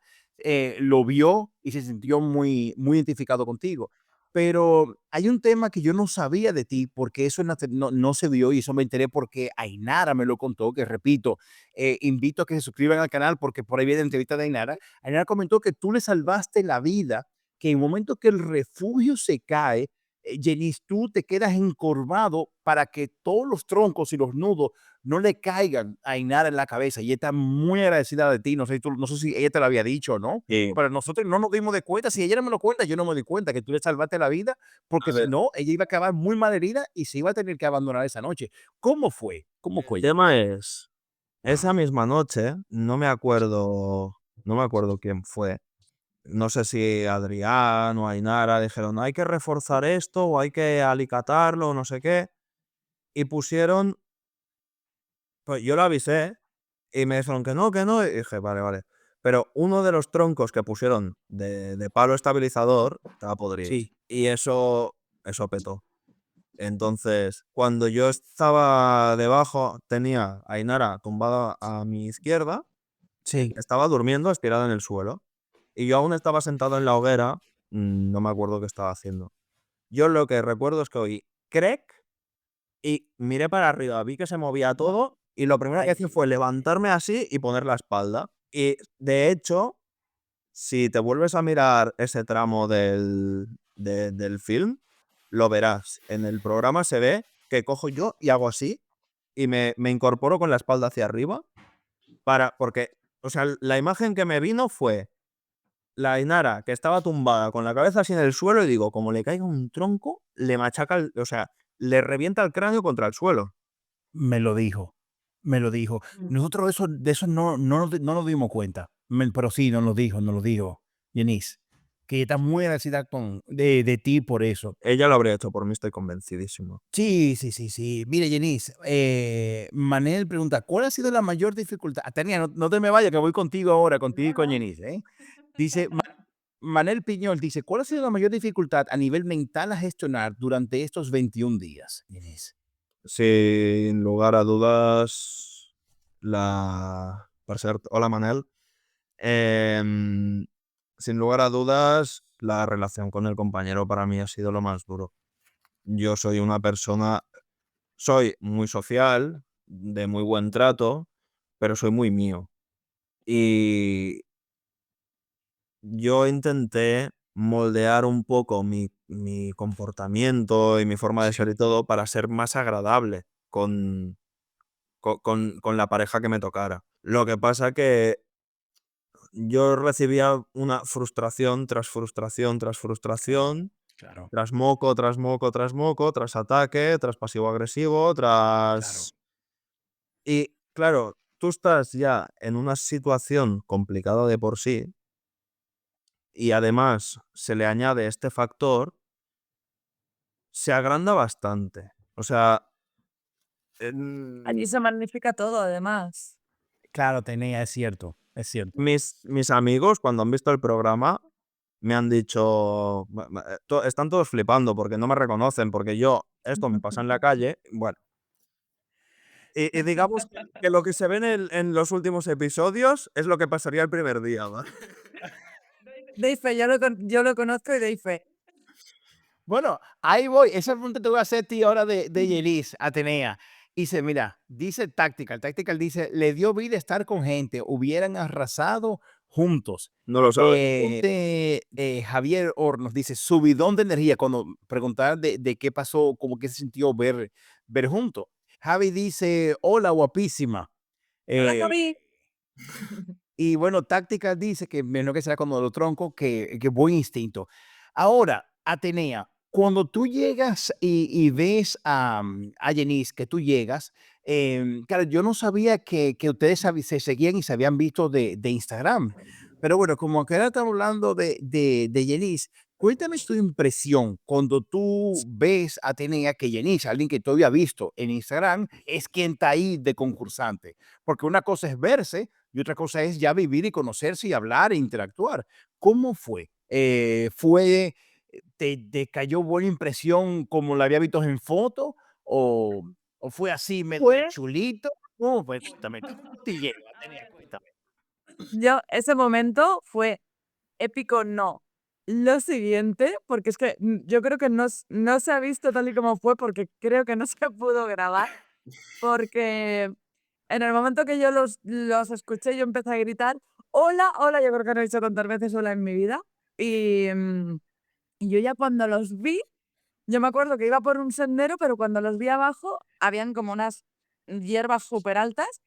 lo vio y se sintió muy identificado contigo. Pero hay un tema que yo no sabía de ti, porque eso no se vio y eso me enteré porque Ainara me lo contó, que repito, invito a que se suscriban al canal porque por ahí viene la entrevista de Ainara. Ainara comentó que tú le salvaste la vida, que en el momento que el refugio se cae, Jenis, tú te quedas encorvado para que todos los troncos y los nudos no le caigan a Ainara en la cabeza. Y ella está muy agradecida de ti. No sé si ella te lo había dicho o no,
Y,
pero nosotros no nos dimos de cuenta. Si ella no me lo cuenta, yo no me di cuenta que tú le salvaste la vida, porque
a
si
ver,
no, ella iba a acabar muy mal herida y se iba a tener que abandonar esa noche. ¿Cómo fue? ¿Cómo fue?
el tema es, esa misma noche, no me acuerdo quién fue. No sé si Adrián o Ainara dijeron, hay que reforzar esto o hay que alicatarlo o no sé qué. Y pusieron, pues yo lo avisé y me dijeron que no. Y dije, vale, vale. Pero uno de los troncos que pusieron de palo estabilizador estaba podrido.
Sí,
Y eso petó. Entonces, cuando yo estaba debajo, tenía a Ainara tumbada a mi izquierda,
sí.
estaba durmiendo estirada en el suelo. Y yo aún estaba sentado en la hoguera, no me acuerdo qué estaba haciendo. Yo lo que recuerdo es que oí crack y miré para arriba, vi que se movía todo y lo primero que hice fue levantarme así y poner la espalda. Y de hecho, si te vuelves a mirar ese tramo del film, lo verás. En el programa se ve que cojo yo y hago así y me incorporo con la espalda hacia arriba porque, o sea, la imagen que me vino fue la Ainara que estaba tumbada con la cabeza así en el suelo y digo, como le caiga un tronco, le machaca, o sea, le revienta el cráneo contra el suelo.
Me lo dijo, me lo dijo. Nosotros de eso no nos dimos cuenta, pero sí nos lo dijo, Jenis, que ella está muy agradecida de ti por eso.
Ella lo habría hecho por mí, estoy convencidísimo.
Sí. Mire, Jenis, Manel pregunta, ¿cuál ha sido la mayor dificultad? Tania, no te me vayas, que voy contigo ahora, contigo y con Jenis, ¿eh? Dice, Manel Piñol dice, ¿cuál ha sido la mayor dificultad a nivel mental a gestionar durante estos 21 días, Jenis?
Sin lugar a dudas, hola Manel. Sin lugar a dudas, la relación con el compañero para mí ha sido lo más duro. Yo soy muy social, de muy buen trato, pero soy muy mío. Y yo intenté moldear un poco mi comportamiento y mi forma de ser y todo para ser más agradable con la pareja que me tocara. Lo que pasa que yo recibía una frustración tras frustración tras frustración,
Claro,
tras moco, tras moco, tras moco, tras ataque, tras pasivo-agresivo,
claro.
tras... Y claro, tú estás ya en una situación complicada de por sí y además se le añade este factor, se agranda bastante. O sea,
Allí
en-
se magnifica todo, además.
Claro, Atenea, es cierto, es cierto.
mis amigos cuando han visto el programa me han dicho, están todos flipando porque no me reconocen, porque yo, esto me pasa en la calle, bueno. Y digamos que lo que se ve en los últimos episodios es lo que pasaría el primer día, ¿vale?
Doy fe, yo lo conozco y doy fe.
Bueno, ahí voy. Esa pregunta te voy a hacer a ti ahora de Yelis, Atenea. Dice, mira, dice Tactical dice, le dio vida estar con gente, hubieran arrasado juntos.
No lo sabes.
Javier Hornos dice, subidón de energía, cuando preguntar de qué pasó, cómo que se sintió ver juntos. Javi dice, hola, guapísima.
Hola,
Eh,
Javi.
y bueno, Táctica dice que menos que será cuando lo tronco, que buen instinto. Ahora, Atenea, cuando tú llegas y ves a Yenis, que tú llegas, claro, yo no sabía que ustedes se seguían y se habían visto de Instagram. Pero bueno, como que ahora estamos hablando de Yenis, cuéntame tu impresión cuando tú ves a Atenea que Yenis, alguien que tú había visto en Instagram, es quien está ahí de concursante. Porque una cosa es verse y otra cosa es ya vivir y conocerse y hablar e interactuar. ¿Cómo fue? ¿Te cayó buena impresión como la había visto en foto o fue así medio
Fue
chulito? ¿Cómo fue? Cuéntame, tú un costilleo, Atenea, cuéntame.
ese momento fue épico, no. Lo siguiente, porque es que yo creo que no se ha visto tal y como fue, porque creo que no se pudo grabar, porque en el momento que yo los escuché, yo empecé a gritar, hola, hola, yo creo que no he dicho tantas veces hola en mi vida. Y yo ya cuando los vi, yo me acuerdo que iba por un sendero, pero cuando los vi abajo, habían como unas hierbas súper altas. Yo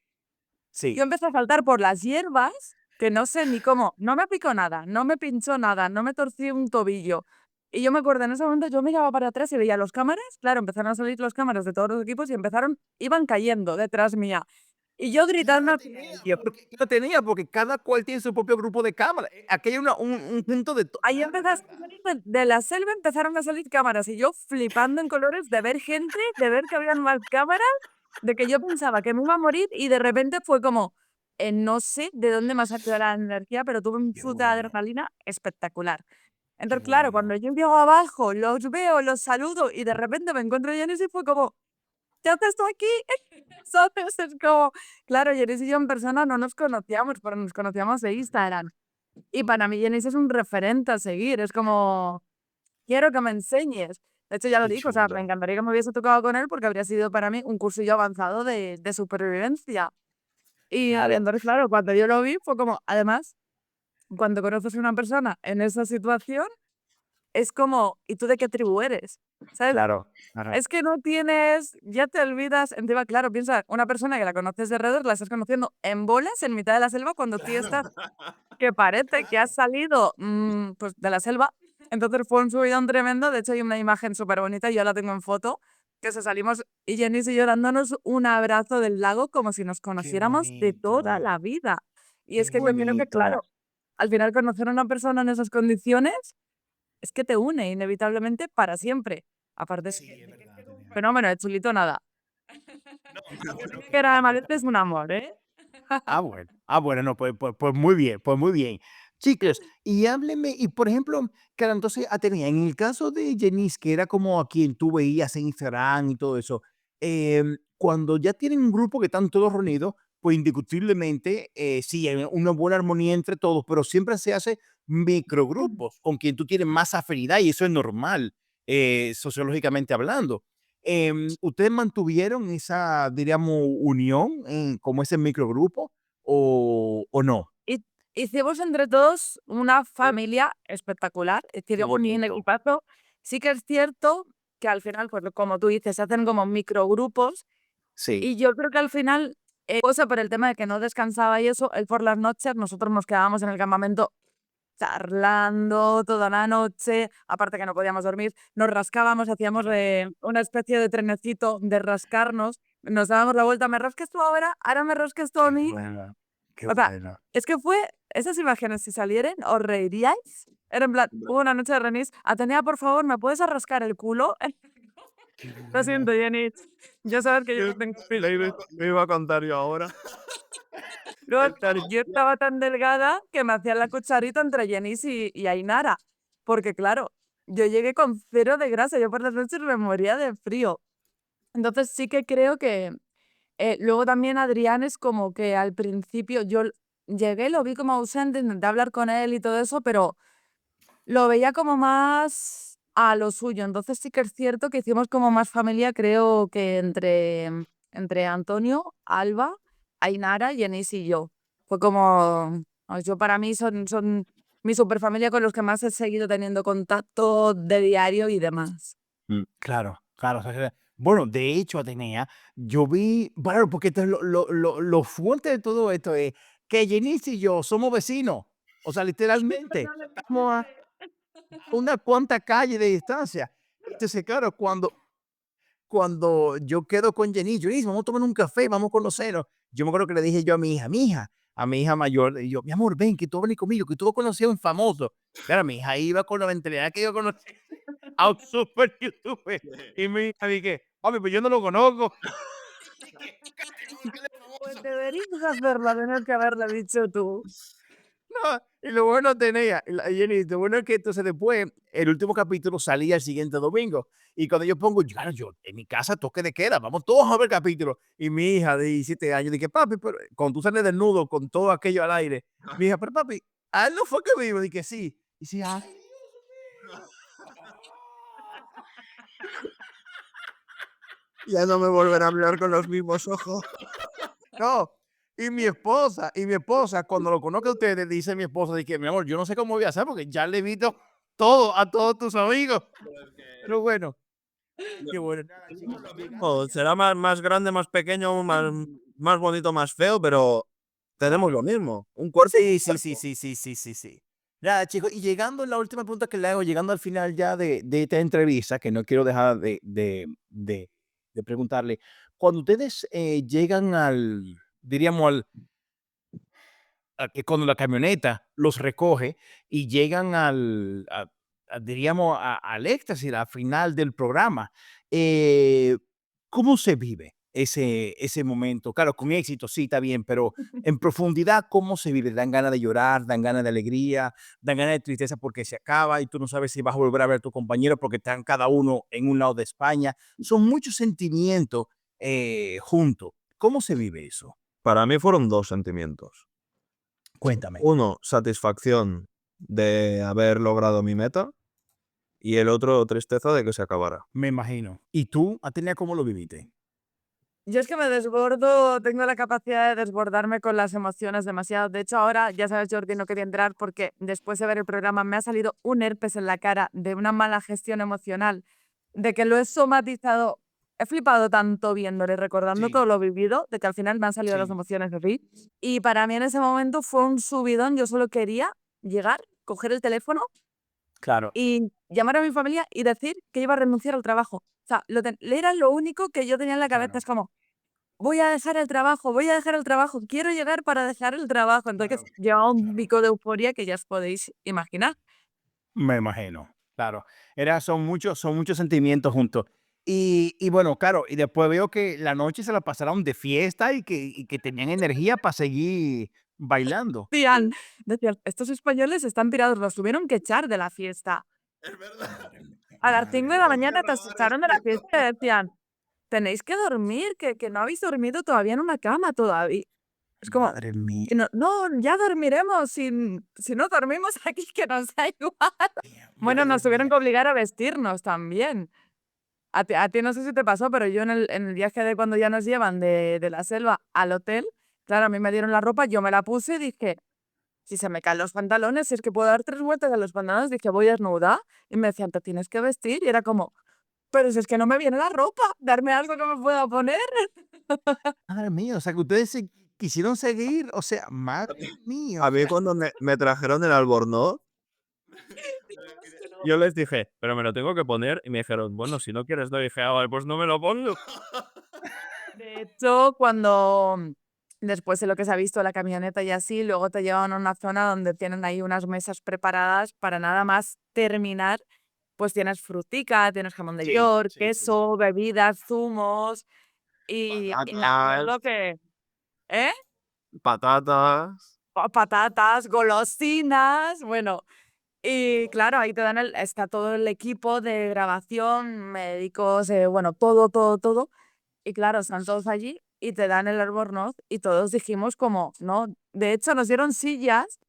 Sí.
empecé a saltar por las hierbas, que no sé ni cómo, no me picó nada, no me pinchó nada, no me torcí un tobillo. Y yo me acuerdo, en ese momento yo miraba para atrás y veía los cámaras, claro, empezaron a salir los cámaras de todos los equipos y iban cayendo detrás mía. Y yo gritando,
No tenía, porque cada cual tiene su propio grupo de cámara. Aquí hay un punto de...
ahí empezaste a salir de la selva, empezaron a salir cámaras y yo flipando en colores de ver gente, de ver que habían más cámaras, de que yo pensaba que me iba a morir y de repente fue como, no sé de dónde me ha salido la energía, pero tuve un
Qué
chute de
bueno,
adrenalina espectacular.
qué
Entonces, claro,
bueno.
cuando yo llego abajo, los veo, los saludo y de repente me encuentro a Yanis y fue como, ¿ya te estoy aquí? ¿Sabes? Es como, claro, Yanis y yo en persona no nos conocíamos, pero nos conocíamos de Instagram. Y para mí Yanis es un referente a seguir, es como, quiero que me enseñes. De hecho, ya lo
Qué
digo, o sea, me
chulo.
encantaría que me hubiese tocado con él porque habría sido para mí un cursillo avanzado de supervivencia. Y
Claro.
entonces, claro, cuando yo lo vi fue como, además, cuando conoces a una persona en esa situación, es como, ¿y tú de qué tribu eres? ¿Sabes?
Claro, claro.
Es que no tienes, ya te olvidas, encima, claro, piensa, una persona que la conoces de alrededor, la estás conociendo en bolas en mitad de la selva cuando tú estás, que parece que has salido pues, de la selva. Entonces fue un subidón tremendo, de hecho hay una imagen súper bonita, yo la tengo en foto, que se salimos y Jenny y yo dándonos un abrazo del lago como si nos
Qué
conociéramos de toda
bonito,
la vida. Y
qué
es que yo creo que,
bonito.
claro, al final conocer a una persona en esas condiciones es que te une inevitablemente para siempre. Aparte es
Sí, es verdad,
un
Atenea.
fenómeno, de chulito nada.
Ah, bueno,
Que era Malete es un amor, ¿eh?
bueno, no, pues muy bien, pues muy bien. Chicos, y hábleme, y por ejemplo, claro, entonces, Atenea, en el caso de Janice, que era como a quien tú veías en Instagram y todo eso, cuando ya tienen un grupo que están todos reunidos, pues indiscutiblemente, sí, hay una buena armonía entre todos, pero siempre se hace microgrupos con quien tú tienes más afinidad y eso es normal, sociológicamente hablando. ¿Ustedes mantuvieron esa, diríamos, unión como ese microgrupo o no?
Y hicimos entre todos una familia espectacular, es decir,
Qué
un
bonito.
equipazo. Sí que es cierto que al final, pues como tú dices, se hacen como microgrupos
Sí.
Y yo creo que al final, cosa por el tema de que no descansaba y eso, él por las noches, nosotros nos quedábamos en el campamento charlando toda la noche, aparte que no podíamos dormir, nos rascábamos, hacíamos una especie de trenecito de rascarnos, nos dábamos la vuelta, me rasques tú ahora me rasques tú a mí.
Bueno, qué
O sea,
bueno.
es que fue, esas imágenes si salieran, os reiríais. Era en plan, hubo una noche de remis, Atenea, por favor, ¿me puedes rascar el culo? Lo siento, Jenny. Yo sabes que yo no tengo
Me iba a contar yo ahora.
Luego, claro, yo estaba tan delgada que me hacían la cucharita entre Jenis y Ainara. Porque, claro, yo llegué con 0 de grasa. Yo por las noches me moría de frío. Entonces sí que creo que... luego también Adrián es como que al principio llegué, lo vi como ausente, intenté hablar con él y todo eso, pero lo veía como más a lo suyo. Entonces sí que es cierto que hicimos como más familia, creo que entre Antonio, Alba, Ainara, Yenis y yo. Fue como, yo para mí son mi superfamilia con los que más he seguido teniendo contacto de diario y demás.
Claro, claro. O sea, bueno, de hecho, Atenea, yo vi, bueno, porque esto es lo fuerte de todo esto es que Jenice y yo somos vecinos. O sea, literalmente, estamos a una cuanta calle de distancia. Entonces, claro, cuando yo quedo con Jenice, vamos a tomar un café, vamos a conocernos. Yo me acuerdo que le dije yo a mi hija mayor, y yo, mi amor, ven, que tú vas a venir conmigo, que tú vas a conocer a un famoso. Claro, mi hija iba con la mentalidad que yo conocí a un super youtuber. Y mi hija dije, papi, pues yo no lo conozco.
Pues deberías hacerla, tener que haberle dicho tú.
No, y lo bueno tenía, Jenny, lo bueno es que entonces después, el último capítulo salía el siguiente domingo. Y cuando yo pongo, claro, yo en mi casa toque de queda, vamos todos a ver el capítulo. Y mi hija de 17 años, dije, papi, pero cuando tú sales desnudo con todo aquello al aire, mi hija, pero papi, a él no fue que vivo, dije, sí. Y sí, ay,
Ya no me volverá a hablar con los mismos ojos.
no. Y mi esposa, cuando lo conozca a ustedes, dice mi esposa, dije, mi amor, yo no sé cómo voy a hacer porque ya le he visto todo a todos tus amigos. Pero bueno, qué bueno. Nada, chicos, llegando
O
ya.
será más grande, más pequeño, más bonito, más feo, pero tenemos lo mismo. Un cuerpo.
Sí, sí, sí, sí, sí, sí, sí, sí. Nada, chicos, y llegando a la última pregunta que le hago, llegando al final ya de esta entrevista, que no quiero dejar de preguntarle, cuando ustedes llegan diríamos, que cuando la camioneta los recoge y llegan diríamos, al éxtasis, al final del programa, eh, ¿cómo se vive ese momento? Claro, con éxito, sí, está bien, pero en profundidad, ¿cómo se vive? ¿Dan ganas de llorar? ¿Dan ganas de alegría? ¿Dan ganas de tristeza porque se acaba y tú no sabes si vas a volver a ver a tu compañero porque están cada uno en un lado de España? Son muchos sentimientos juntos. ¿Cómo se vive eso?
Para mí fueron dos sentimientos.
Cuéntame.
Uno, satisfacción de haber logrado mi meta y el otro, tristeza de que se acabara.
Me imagino. ¿Y tú, Atenea, cómo lo viviste?
Yo es que me desbordo, tengo la capacidad de desbordarme con las emociones demasiado. De hecho, ahora, ya sabes, Jordi, no quería entrar porque después de ver el programa me ha salido un herpes en la cara de una mala gestión emocional, de que lo he somatizado. He flipado tanto viéndolo y recordando
Sí,
todo lo vivido, de que al final me han salido las
sí,
emociones así. Y para mí en ese momento fue un subidón. Yo solo quería llegar, coger el teléfono
claro.
y llamar a mi familia y decir que iba a renunciar al trabajo. O sea, era lo único que yo tenía en la cabeza.
Claro,
Es como, voy a dejar el trabajo, quiero llegar para dejar el trabajo. Entonces
claro.
llevaba un pico de euforia que ya os podéis imaginar.
Me imagino, claro. Son muchos sentimientos juntos. Y bueno, claro, y después veo que la noche se la pasaron de fiesta y que tenían energía para seguir bailando.
Decían, estos españoles están pirados, los tuvieron que echar de la fiesta. A las 5
Madre
de la
mía.
mañana te echaron de la fiesta y decían, tenéis que dormir, que no habéis dormido todavía en una cama todavía. Es como,
Madre mía.
que no, no, ya dormiremos, si no dormimos aquí, que nos da igual. Bueno,
Madre
nos tuvieron
mía.
que obligar a vestirnos también. A ti no sé si te pasó, pero yo en el viaje de cuando ya nos llevan de la selva al hotel, claro, a mí me dieron la ropa, yo me la puse y dije, si se me caen los pantalones, si es que puedo dar 3 vueltas a los pantalones, dije, voy desnuda. Y me decían, te tienes que vestir. Y era como, pero si es que no me viene la ropa, darme algo que me pueda poner.
Madre mía, o sea, que ustedes se quisieron seguir, o sea, madre mía,
A
o
mí
sea,
cuando me trajeron el albornoz, yo les dije, pero me lo tengo que poner. Y me dijeron, bueno, si no quieres, no. Y dije, ah, vale, pues no me lo pongo.
De hecho, cuando después de lo que se ha visto la camioneta y así, luego te llevan a una zona donde tienen ahí unas mesas preparadas para nada más terminar, pues tienes frutica, tienes jamón de
sí,
york,
sí, sí.
queso, bebidas, zumos y me acuerdo
Patatas,
que, ¿eh?
patatas.
Patatas, golosinas, bueno, y claro, ahí te dan está todo el equipo de grabación, médicos, bueno, todo, todo, todo. Y claro, están todos allí y te dan el albornoz y todos dijimos como, no, de hecho nos dieron sillas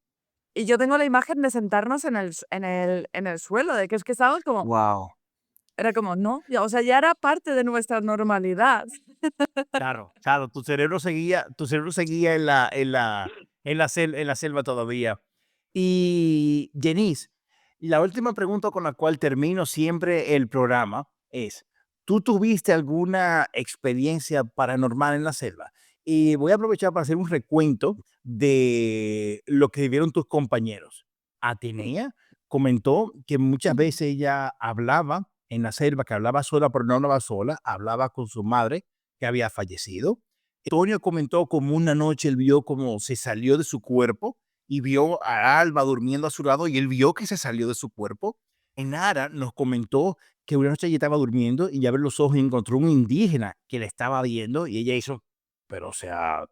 y yo tengo la imagen de sentarnos en el suelo, de que es que estábamos como,
Wow.
era como, no, o sea, ya era parte de nuestra normalidad.
Claro, claro, tu cerebro seguía en la selva todavía. Y Jenice, la última pregunta con la cual termino siempre el programa es, ¿tú tuviste alguna experiencia paranormal en la selva? Y voy a aprovechar para hacer un recuento de lo que vivieron tus compañeros. Atenea comentó que muchas veces ella hablaba en la selva, que hablaba sola, pero no hablaba sola, hablaba con su madre que había fallecido. Antonio comentó como una noche él vio como se salió de su cuerpo y vio a Alba durmiendo a su lado y él vio que se salió de su cuerpo. Enara nos comentó que una noche ella estaba durmiendo y ya abrió los ojos y encontró un indígena que le estaba viendo y ella hizo, pero o sea,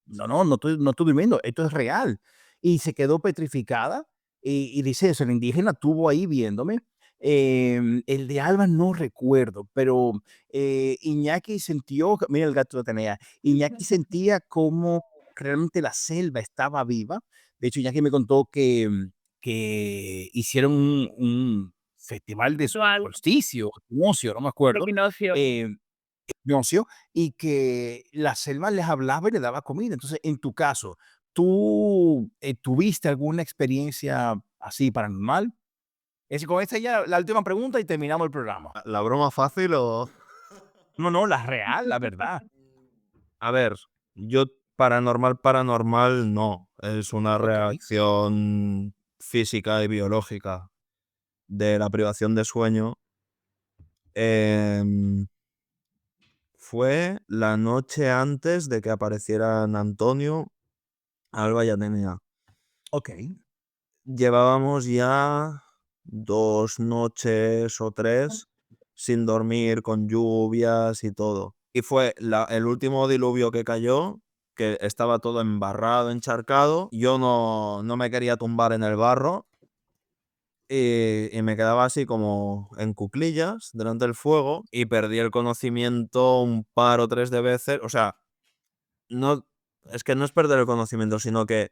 no estoy durmiendo, esto es real. Y se quedó petrificada y dice eso, el indígena estuvo ahí viéndome. El de Alba no recuerdo, pero Iñaki sintió, mira el gato de Atenea, Iñaki sentía como realmente la selva estaba viva. De hecho, Iñaki me contó que hicieron un festival de
Visual,
solsticio, equinoccio, no me
de
acuerdo,
equinoccio.
eh, equinoccio, y que la selva les hablaba y les daba comida. Entonces, en tu caso, ¿tú tuviste alguna experiencia así paranormal? Es con esta ya la última pregunta y terminamos el programa.
La broma fácil o...
No, no, la real, la verdad.
A ver, yo paranormal no. Es una
Okey.
reacción física y biológica de la privación de sueño. Em, Fue la noche antes de que aparecieran Antonio, Alba y Atenea.
Okey.
Llevábamos ya 2 noches o 3 sin dormir, con lluvias y todo. Y fue el último diluvio que cayó, que estaba todo embarrado, encharcado. Yo no me quería tumbar en el barro y me quedaba así como en cuclillas delante del fuego y perdí el conocimiento un par o 3 de veces. O sea, no, es que no es perder el conocimiento, sino que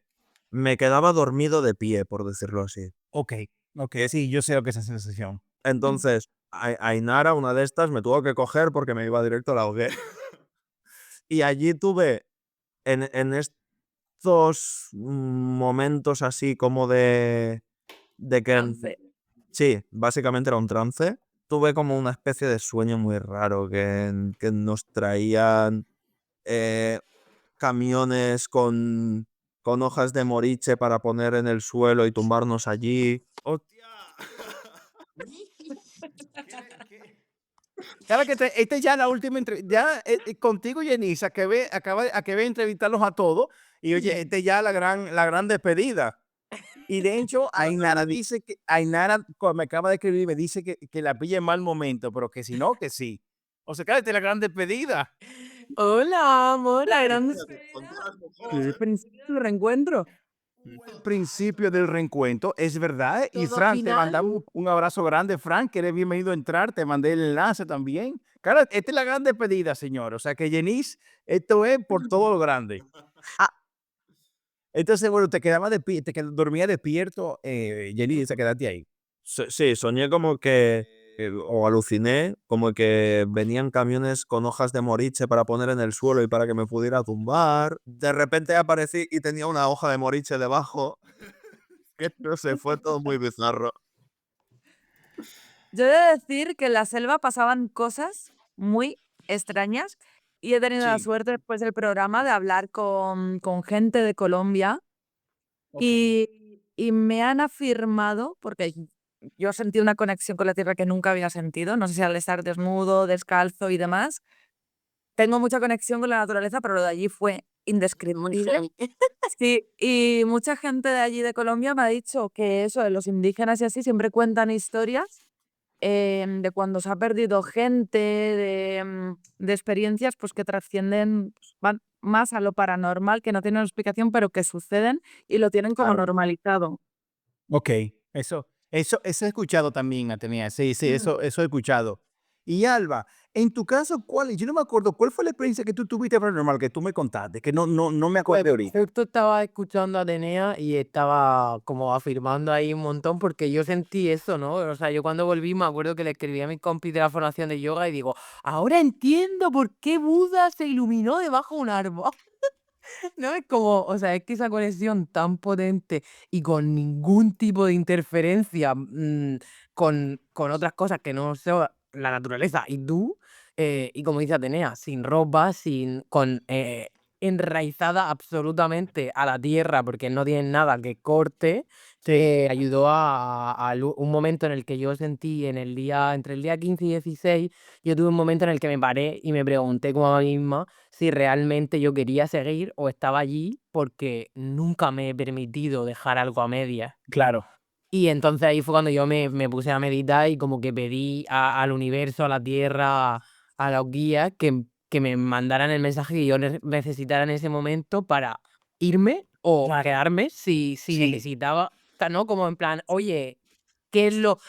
me quedaba dormido de pie, por decirlo así.
Okey, okey. Sí, yo sé lo que es esa sensación.
Entonces, Ainara, una de estas, me tuvo que coger porque me iba directo a la hoguera. Y allí tuve, en estos momentos así como de que...
Trance.
Sí, básicamente era un trance. Tuve como una especie de sueño muy raro que nos traían eh, camiones con hojas de moriche para poner en el suelo y tumbarnos allí. ¡Hostia!
Claro que esta ya la última ya, contigo, Yenisa, acabé de entrevistarlos a todos y, oye, esta ya la gran despedida. Y de hecho, Ainara dice que me acaba de escribir, me dice que la pilla en mal momento, pero que si no, que sí. O sea, claro, esta es la gran despedida.
Hola, amor, la gran
Con
despedida
todas las
o el
mujeres.
principio del reencuentro.
El principio del reencuentro, es verdad. Y
Todo
Fran, te
final.
mandamos un abrazo grande, Fran, que eres bienvenido a entrar. Te mandé el enlace también. Claro, esta es la gran despedida, señor. O sea que, Jenice, esto es por todo lo grande. Entonces, bueno, dormía despierto, Jenice, se quedaste ahí.
Sí, soñé como que, o aluciné, como que venían camiones con hojas de moriche para poner en el suelo y para que me pudiera tumbar. De repente aparecí y tenía una hoja de moriche debajo. Que no sé, fue todo muy bizarro.
Yo he de decir que en la selva pasaban cosas muy extrañas y he tenido la
Sí,
suerte después del programa de hablar con gente de Colombia
ok.
y me han afirmado, porque yo sentí una conexión con la tierra que nunca había sentido, no sé si al estar desnudo, descalzo y demás, tengo mucha conexión con la naturaleza, pero lo de allí fue indescriptible. Sí, y mucha gente de allí de Colombia me ha dicho que eso de los indígenas y así siempre cuentan historias de cuando se ha perdido gente, de experiencias pues que trascienden, pues, van más a lo paranormal, que no tienen explicación, pero que suceden y lo tienen como
Claro.
normalizado.
Ok, eso he escuchado también, Atenea. Sí, sí,
Mm.
eso he escuchado. Y Alba, en tu caso, yo no me acuerdo, ¿cuál fue la experiencia que tú tuviste paranormal que tú me contaste? Que no me
Pues
acuerdo ahorita.
justo estaba escuchando a Atenea y estaba como afirmando ahí un montón porque yo sentí eso, ¿no? O sea, yo cuando volví me acuerdo que le escribí a mis compis de la formación de yoga y digo, ahora entiendo por qué Buda se iluminó debajo de un árbol. ¿No? Es como, o sea, es que esa conexión tan potente y con ningún tipo de interferencia con otras cosas que no sea la naturaleza y tú, y como dice Atenea, sin ropa, enraizada absolutamente a la tierra porque no tiene nada que corte, te ayudó un momento en el que yo sentí entre el día 15 y 16, yo tuve un momento en el que me paré y me pregunté como a mí misma si realmente yo quería seguir o estaba allí porque nunca me he permitido dejar algo a medias.
Claro.
Y entonces ahí fue cuando yo me puse a meditar y como que pedí al universo, a la tierra, a los guías que me mandaran el mensaje que yo necesitara en ese momento para irme o
Claro.
quedarme si
Sí.
necesitaba, o sea, ¿no? Como en plan, oye, qué es lo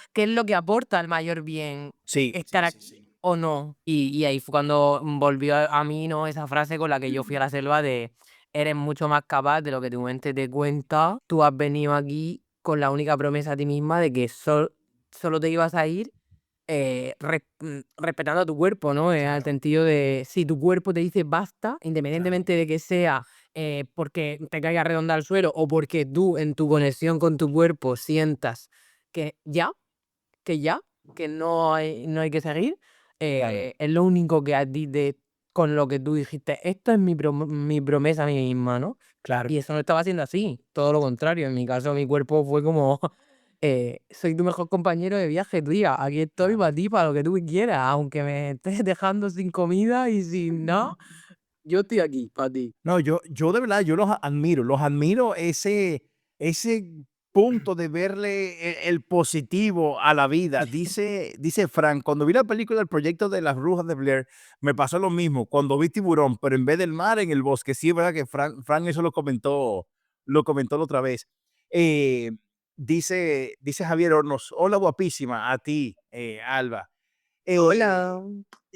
que aporta el mayor bien
Sí,
estar aquí o no? Y ahí fue cuando volvió a mí, ¿no? Esa frase con la que yo fui a la selva de eres mucho más capaz de lo que tu mente te cuenta. Tú has venido aquí con la única promesa a ti misma de que solo te ibas a ir respetando a tu cuerpo, ¿no? Al sentido de si tu cuerpo te dice basta, independientemente de que sea porque te caiga redonda al suelo o porque tú en tu conexión con tu cuerpo sientas que ya, que ya, que no hay que seguir,
claro.
es lo único que a ti con lo que tú dijiste, esto es mi promesa a mí misma, ¿no?
Claro.
Y eso no estaba siendo así, todo lo contrario. En mi caso, mi cuerpo fue como, soy tu mejor compañero de viaje, tía. Aquí estoy para ti, para lo que tú quieras, aunque me estés dejando sin comida y sin nada, yo estoy aquí para ti.
No, yo de verdad, yo los admiro ese punto de verle el positivo a la vida. Dice Frank, cuando vi la película El proyecto de las brujas de Blair, me pasó lo mismo, cuando vi Tiburón, pero en vez del mar, en el bosque. Sí, es verdad que Frank eso lo comentó la otra vez. Eh, dice Javier Hornos, hola guapísima, a ti, Alba.
Hola.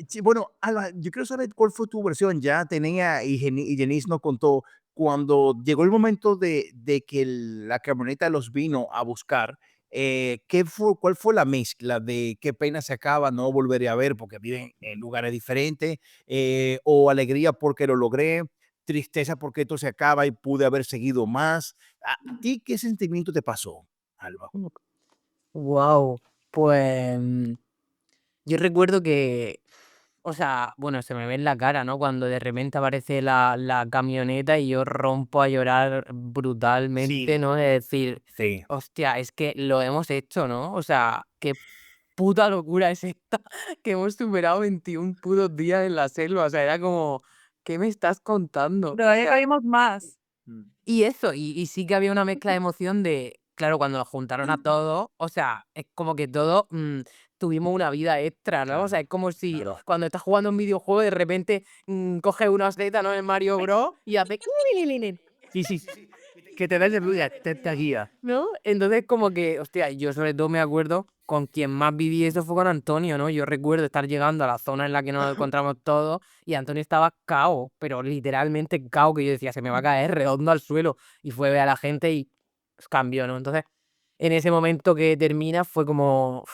Sí, bueno, Alba, yo quiero saber cuál fue tu versión. Ya tenía y Janice nos contó cuando llegó el momento de que la camioneta los vino a buscar. ¿Cuál fue la mezcla de qué pena se acaba, no volveré a ver porque viven en lugares diferentes, o alegría porque lo logré, tristeza porque esto se acaba y pude haber seguido más? ¿A ti qué sentimiento te pasó, Alba?
Wow. Pues yo recuerdo que, o sea, bueno, se me ve en la cara, ¿no? Cuando de repente aparece la camioneta y yo rompo a llorar brutalmente,
Sí,
¿no? De decir,
sí.
hostia, es que lo hemos hecho, ¿no? O sea, qué puta locura es esta que hemos superado 21 putos días en la selva. O sea, era como, ¿qué me estás contando?
Pero ahí caímos más.
Y eso, y sí que había una mezcla de emoción de, claro, cuando nos juntaron a todos, o sea, es como que todos tuvimos una vida extra, ¿no? O sea, es como si cuando estás jugando un videojuego de repente coges una Z, ¿no? En Mario Bros. Y hace...
Sí, sí, sí. Que te da ese te guía.
¿No? Entonces, como que, hostia, yo sobre todo me acuerdo con quien más viví eso fue con Antonio, ¿no? Yo recuerdo estar llegando a la zona en la que nos encontramos todos y Antonio estaba cao, pero literalmente cao, que yo decía, se me va a caer redondo al suelo. Y fue ver a la gente y cambió, ¿no? Entonces, en ese momento que termina fue como,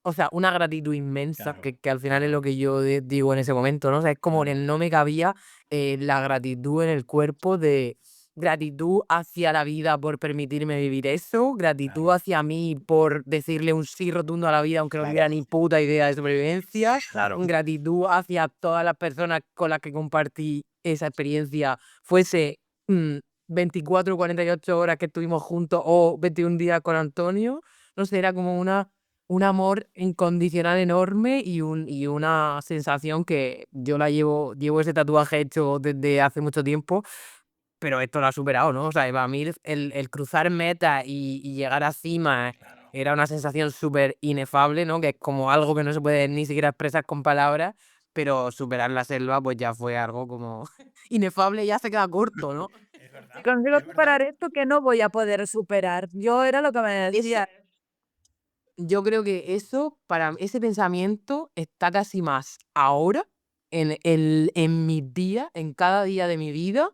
o sea, una gratitud inmensa,
Claro.
que al final es lo que yo digo en ese momento, ¿no? O sea, es como
Claro.
no me cabía la gratitud en el cuerpo de gratitud hacia la vida por permitirme vivir eso, gratitud hacia mí por decirle un sí rotundo a la vida aunque no tuviera ni puta idea de sobrevivencia, gratitud hacia todas las personas con las que compartí esa experiencia, fuese 24 o 48 horas que estuvimos juntos o 21 días con Antonio. No sé, era como un amor incondicional enorme y una sensación que yo llevo ese tatuaje hecho desde hace mucho tiempo, pero esto lo ha superado, ¿no? O sea, para mí el cruzar metas y llegar a cima era una sensación súper inefable, ¿no? Que es como algo que no se puede ni siquiera expresar con palabras, pero superar la selva pues ya fue algo como inefable, ya se queda corto, ¿no?
Si consigo superar esto, que no voy a poder superar. Yo era lo que me decía.
Yo creo que ese pensamiento está casi más ahora, en mis días, en cada día de mi vida,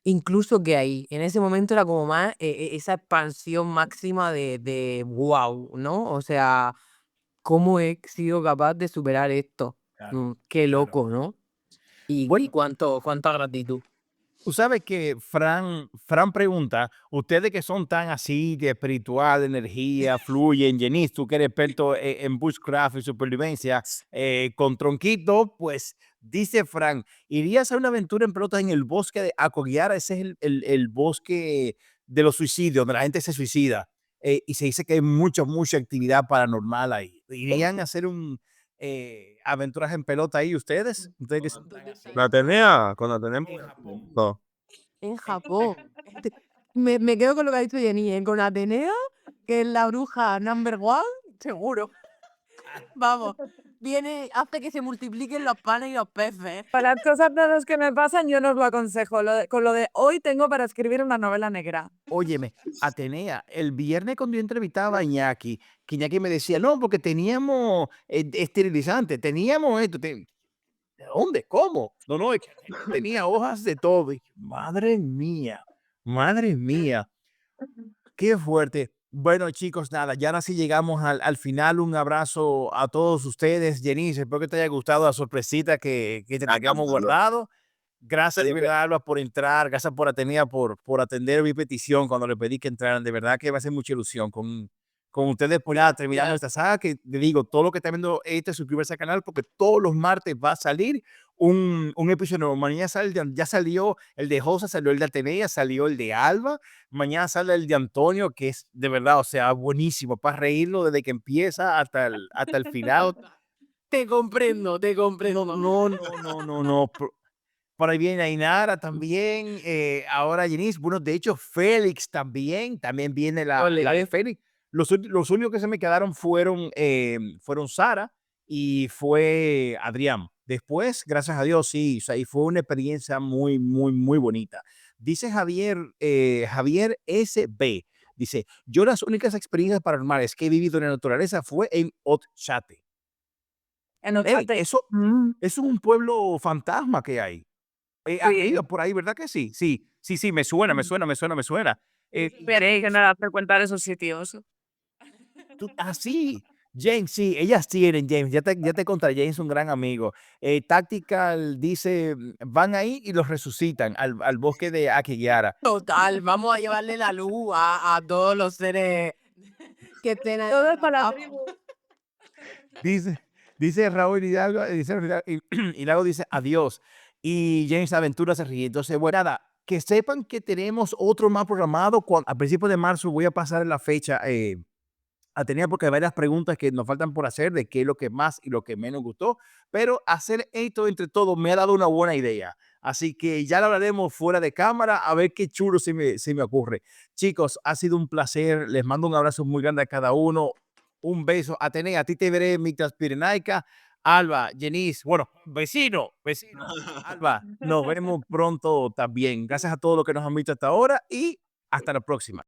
incluso que ahí. En ese momento era como más esa expansión máxima de wow, ¿no? O sea, ¿cómo he sido capaz de superar esto? Qué loco, ¿no? Y cuánta gratitud.
Tú sabes que Fran pregunta, ustedes que son tan así de espiritual, de energía, fluyen, Jenis, tú que eres experto en bushcraft y supervivencia, con Tronquito, pues dice Fran, ¿irías a una aventura en pelota en el bosque de Acogiara? Ese es el bosque de los suicidios, donde la gente se suicida. Y se dice que hay mucha actividad paranormal ahí. ¿Irían a hacer aventuras en pelota ahí ustedes? ¿Ustedes que son tan así?
La Atenea, con la Atenea.
En Japón.
No.
En Japón. Me quedo con lo que ha dicho Jenny, ¿eh? Con Atenea, que es la bruja number one, seguro. Vamos, hace que se multipliquen los panes y los peces.
Para las cosas raras que me pasan, yo no os lo aconsejo. Con lo de hoy tengo para escribir una novela negra.
Óyeme, Atenea, el viernes cuando yo entrevistaba a Iñaki, que Iñaki me decía, no, porque teníamos esterilizante, teníamos esto. ¿De dónde? ¿Cómo? No, es que tenía hojas de todo. Y, madre mía, qué fuerte. Bueno, chicos, nada, ya ahora sí llegamos al final. Un abrazo a todos ustedes. Jenice, espero que te haya gustado la sorpresita que te tengamos guardado. Gracias de verdad, Alba, por entrar. Gracias por Atenea, por atender mi petición cuando le pedí que entraran. De verdad que va a ser mucha ilusión con ustedes por ya terminar esta saga. Que le digo, todo lo que está viendo suscribirse al canal porque todos los martes va a salir un episodio nuevo. Mañana ya salió el de Josa, salió el de Atenea, salió el de Alba. Mañana sale el de Antonio, que es de verdad, o sea, buenísimo para reírlo desde que empieza hasta el final.
Te comprendo.
No. Por ahí viene Ainara también, ahora Jenis, bueno, de hecho Félix también viene la de Félix. Los únicos que se me quedaron fueron Sara y fue Adrián. Después, gracias a Dios, sí, o sea, y fue una experiencia muy bonita. Dice Javier SB, dice, yo las únicas experiencias paranormales que he vivido en la naturaleza fue en Otchate.
En Otzate.
Eso es un pueblo fantasma que hay. Ido por ahí, ¿verdad que sí? Sí, me suena.
Esperé que no era frecuentar esos sitios.
Sí, James, sí, ellas tienen, James, ya te contaré, James es un gran amigo. Tactical dice, van ahí y los resucitan al bosque de Akigiara.
Total, vamos a llevarle la luz a todos los seres que estén ahí.
Todo es para la tribu.
Dice Raúl Hidalgo, Hidalgo dice adiós. Y James Aventura se ríe. Entonces, bueno, nada, que sepan que tenemos otro más programado. A principios de marzo voy a pasar la fecha a tener porque hay varias preguntas que nos faltan por hacer de qué es lo que más y lo que menos gustó. Pero hacer esto entre todos me ha dado una buena idea. Así que ya lo hablaremos fuera de cámara a ver qué chulo se me ocurre. Chicos, ha sido un placer. Les mando un abrazo muy grande a cada uno. Un beso. Atenea, a ti te veré en mi Transpirenaica. Alba, Jenis, bueno, vecino. Alba, nos vemos pronto también. Gracias a todos los que nos han visto hasta ahora y hasta la próxima.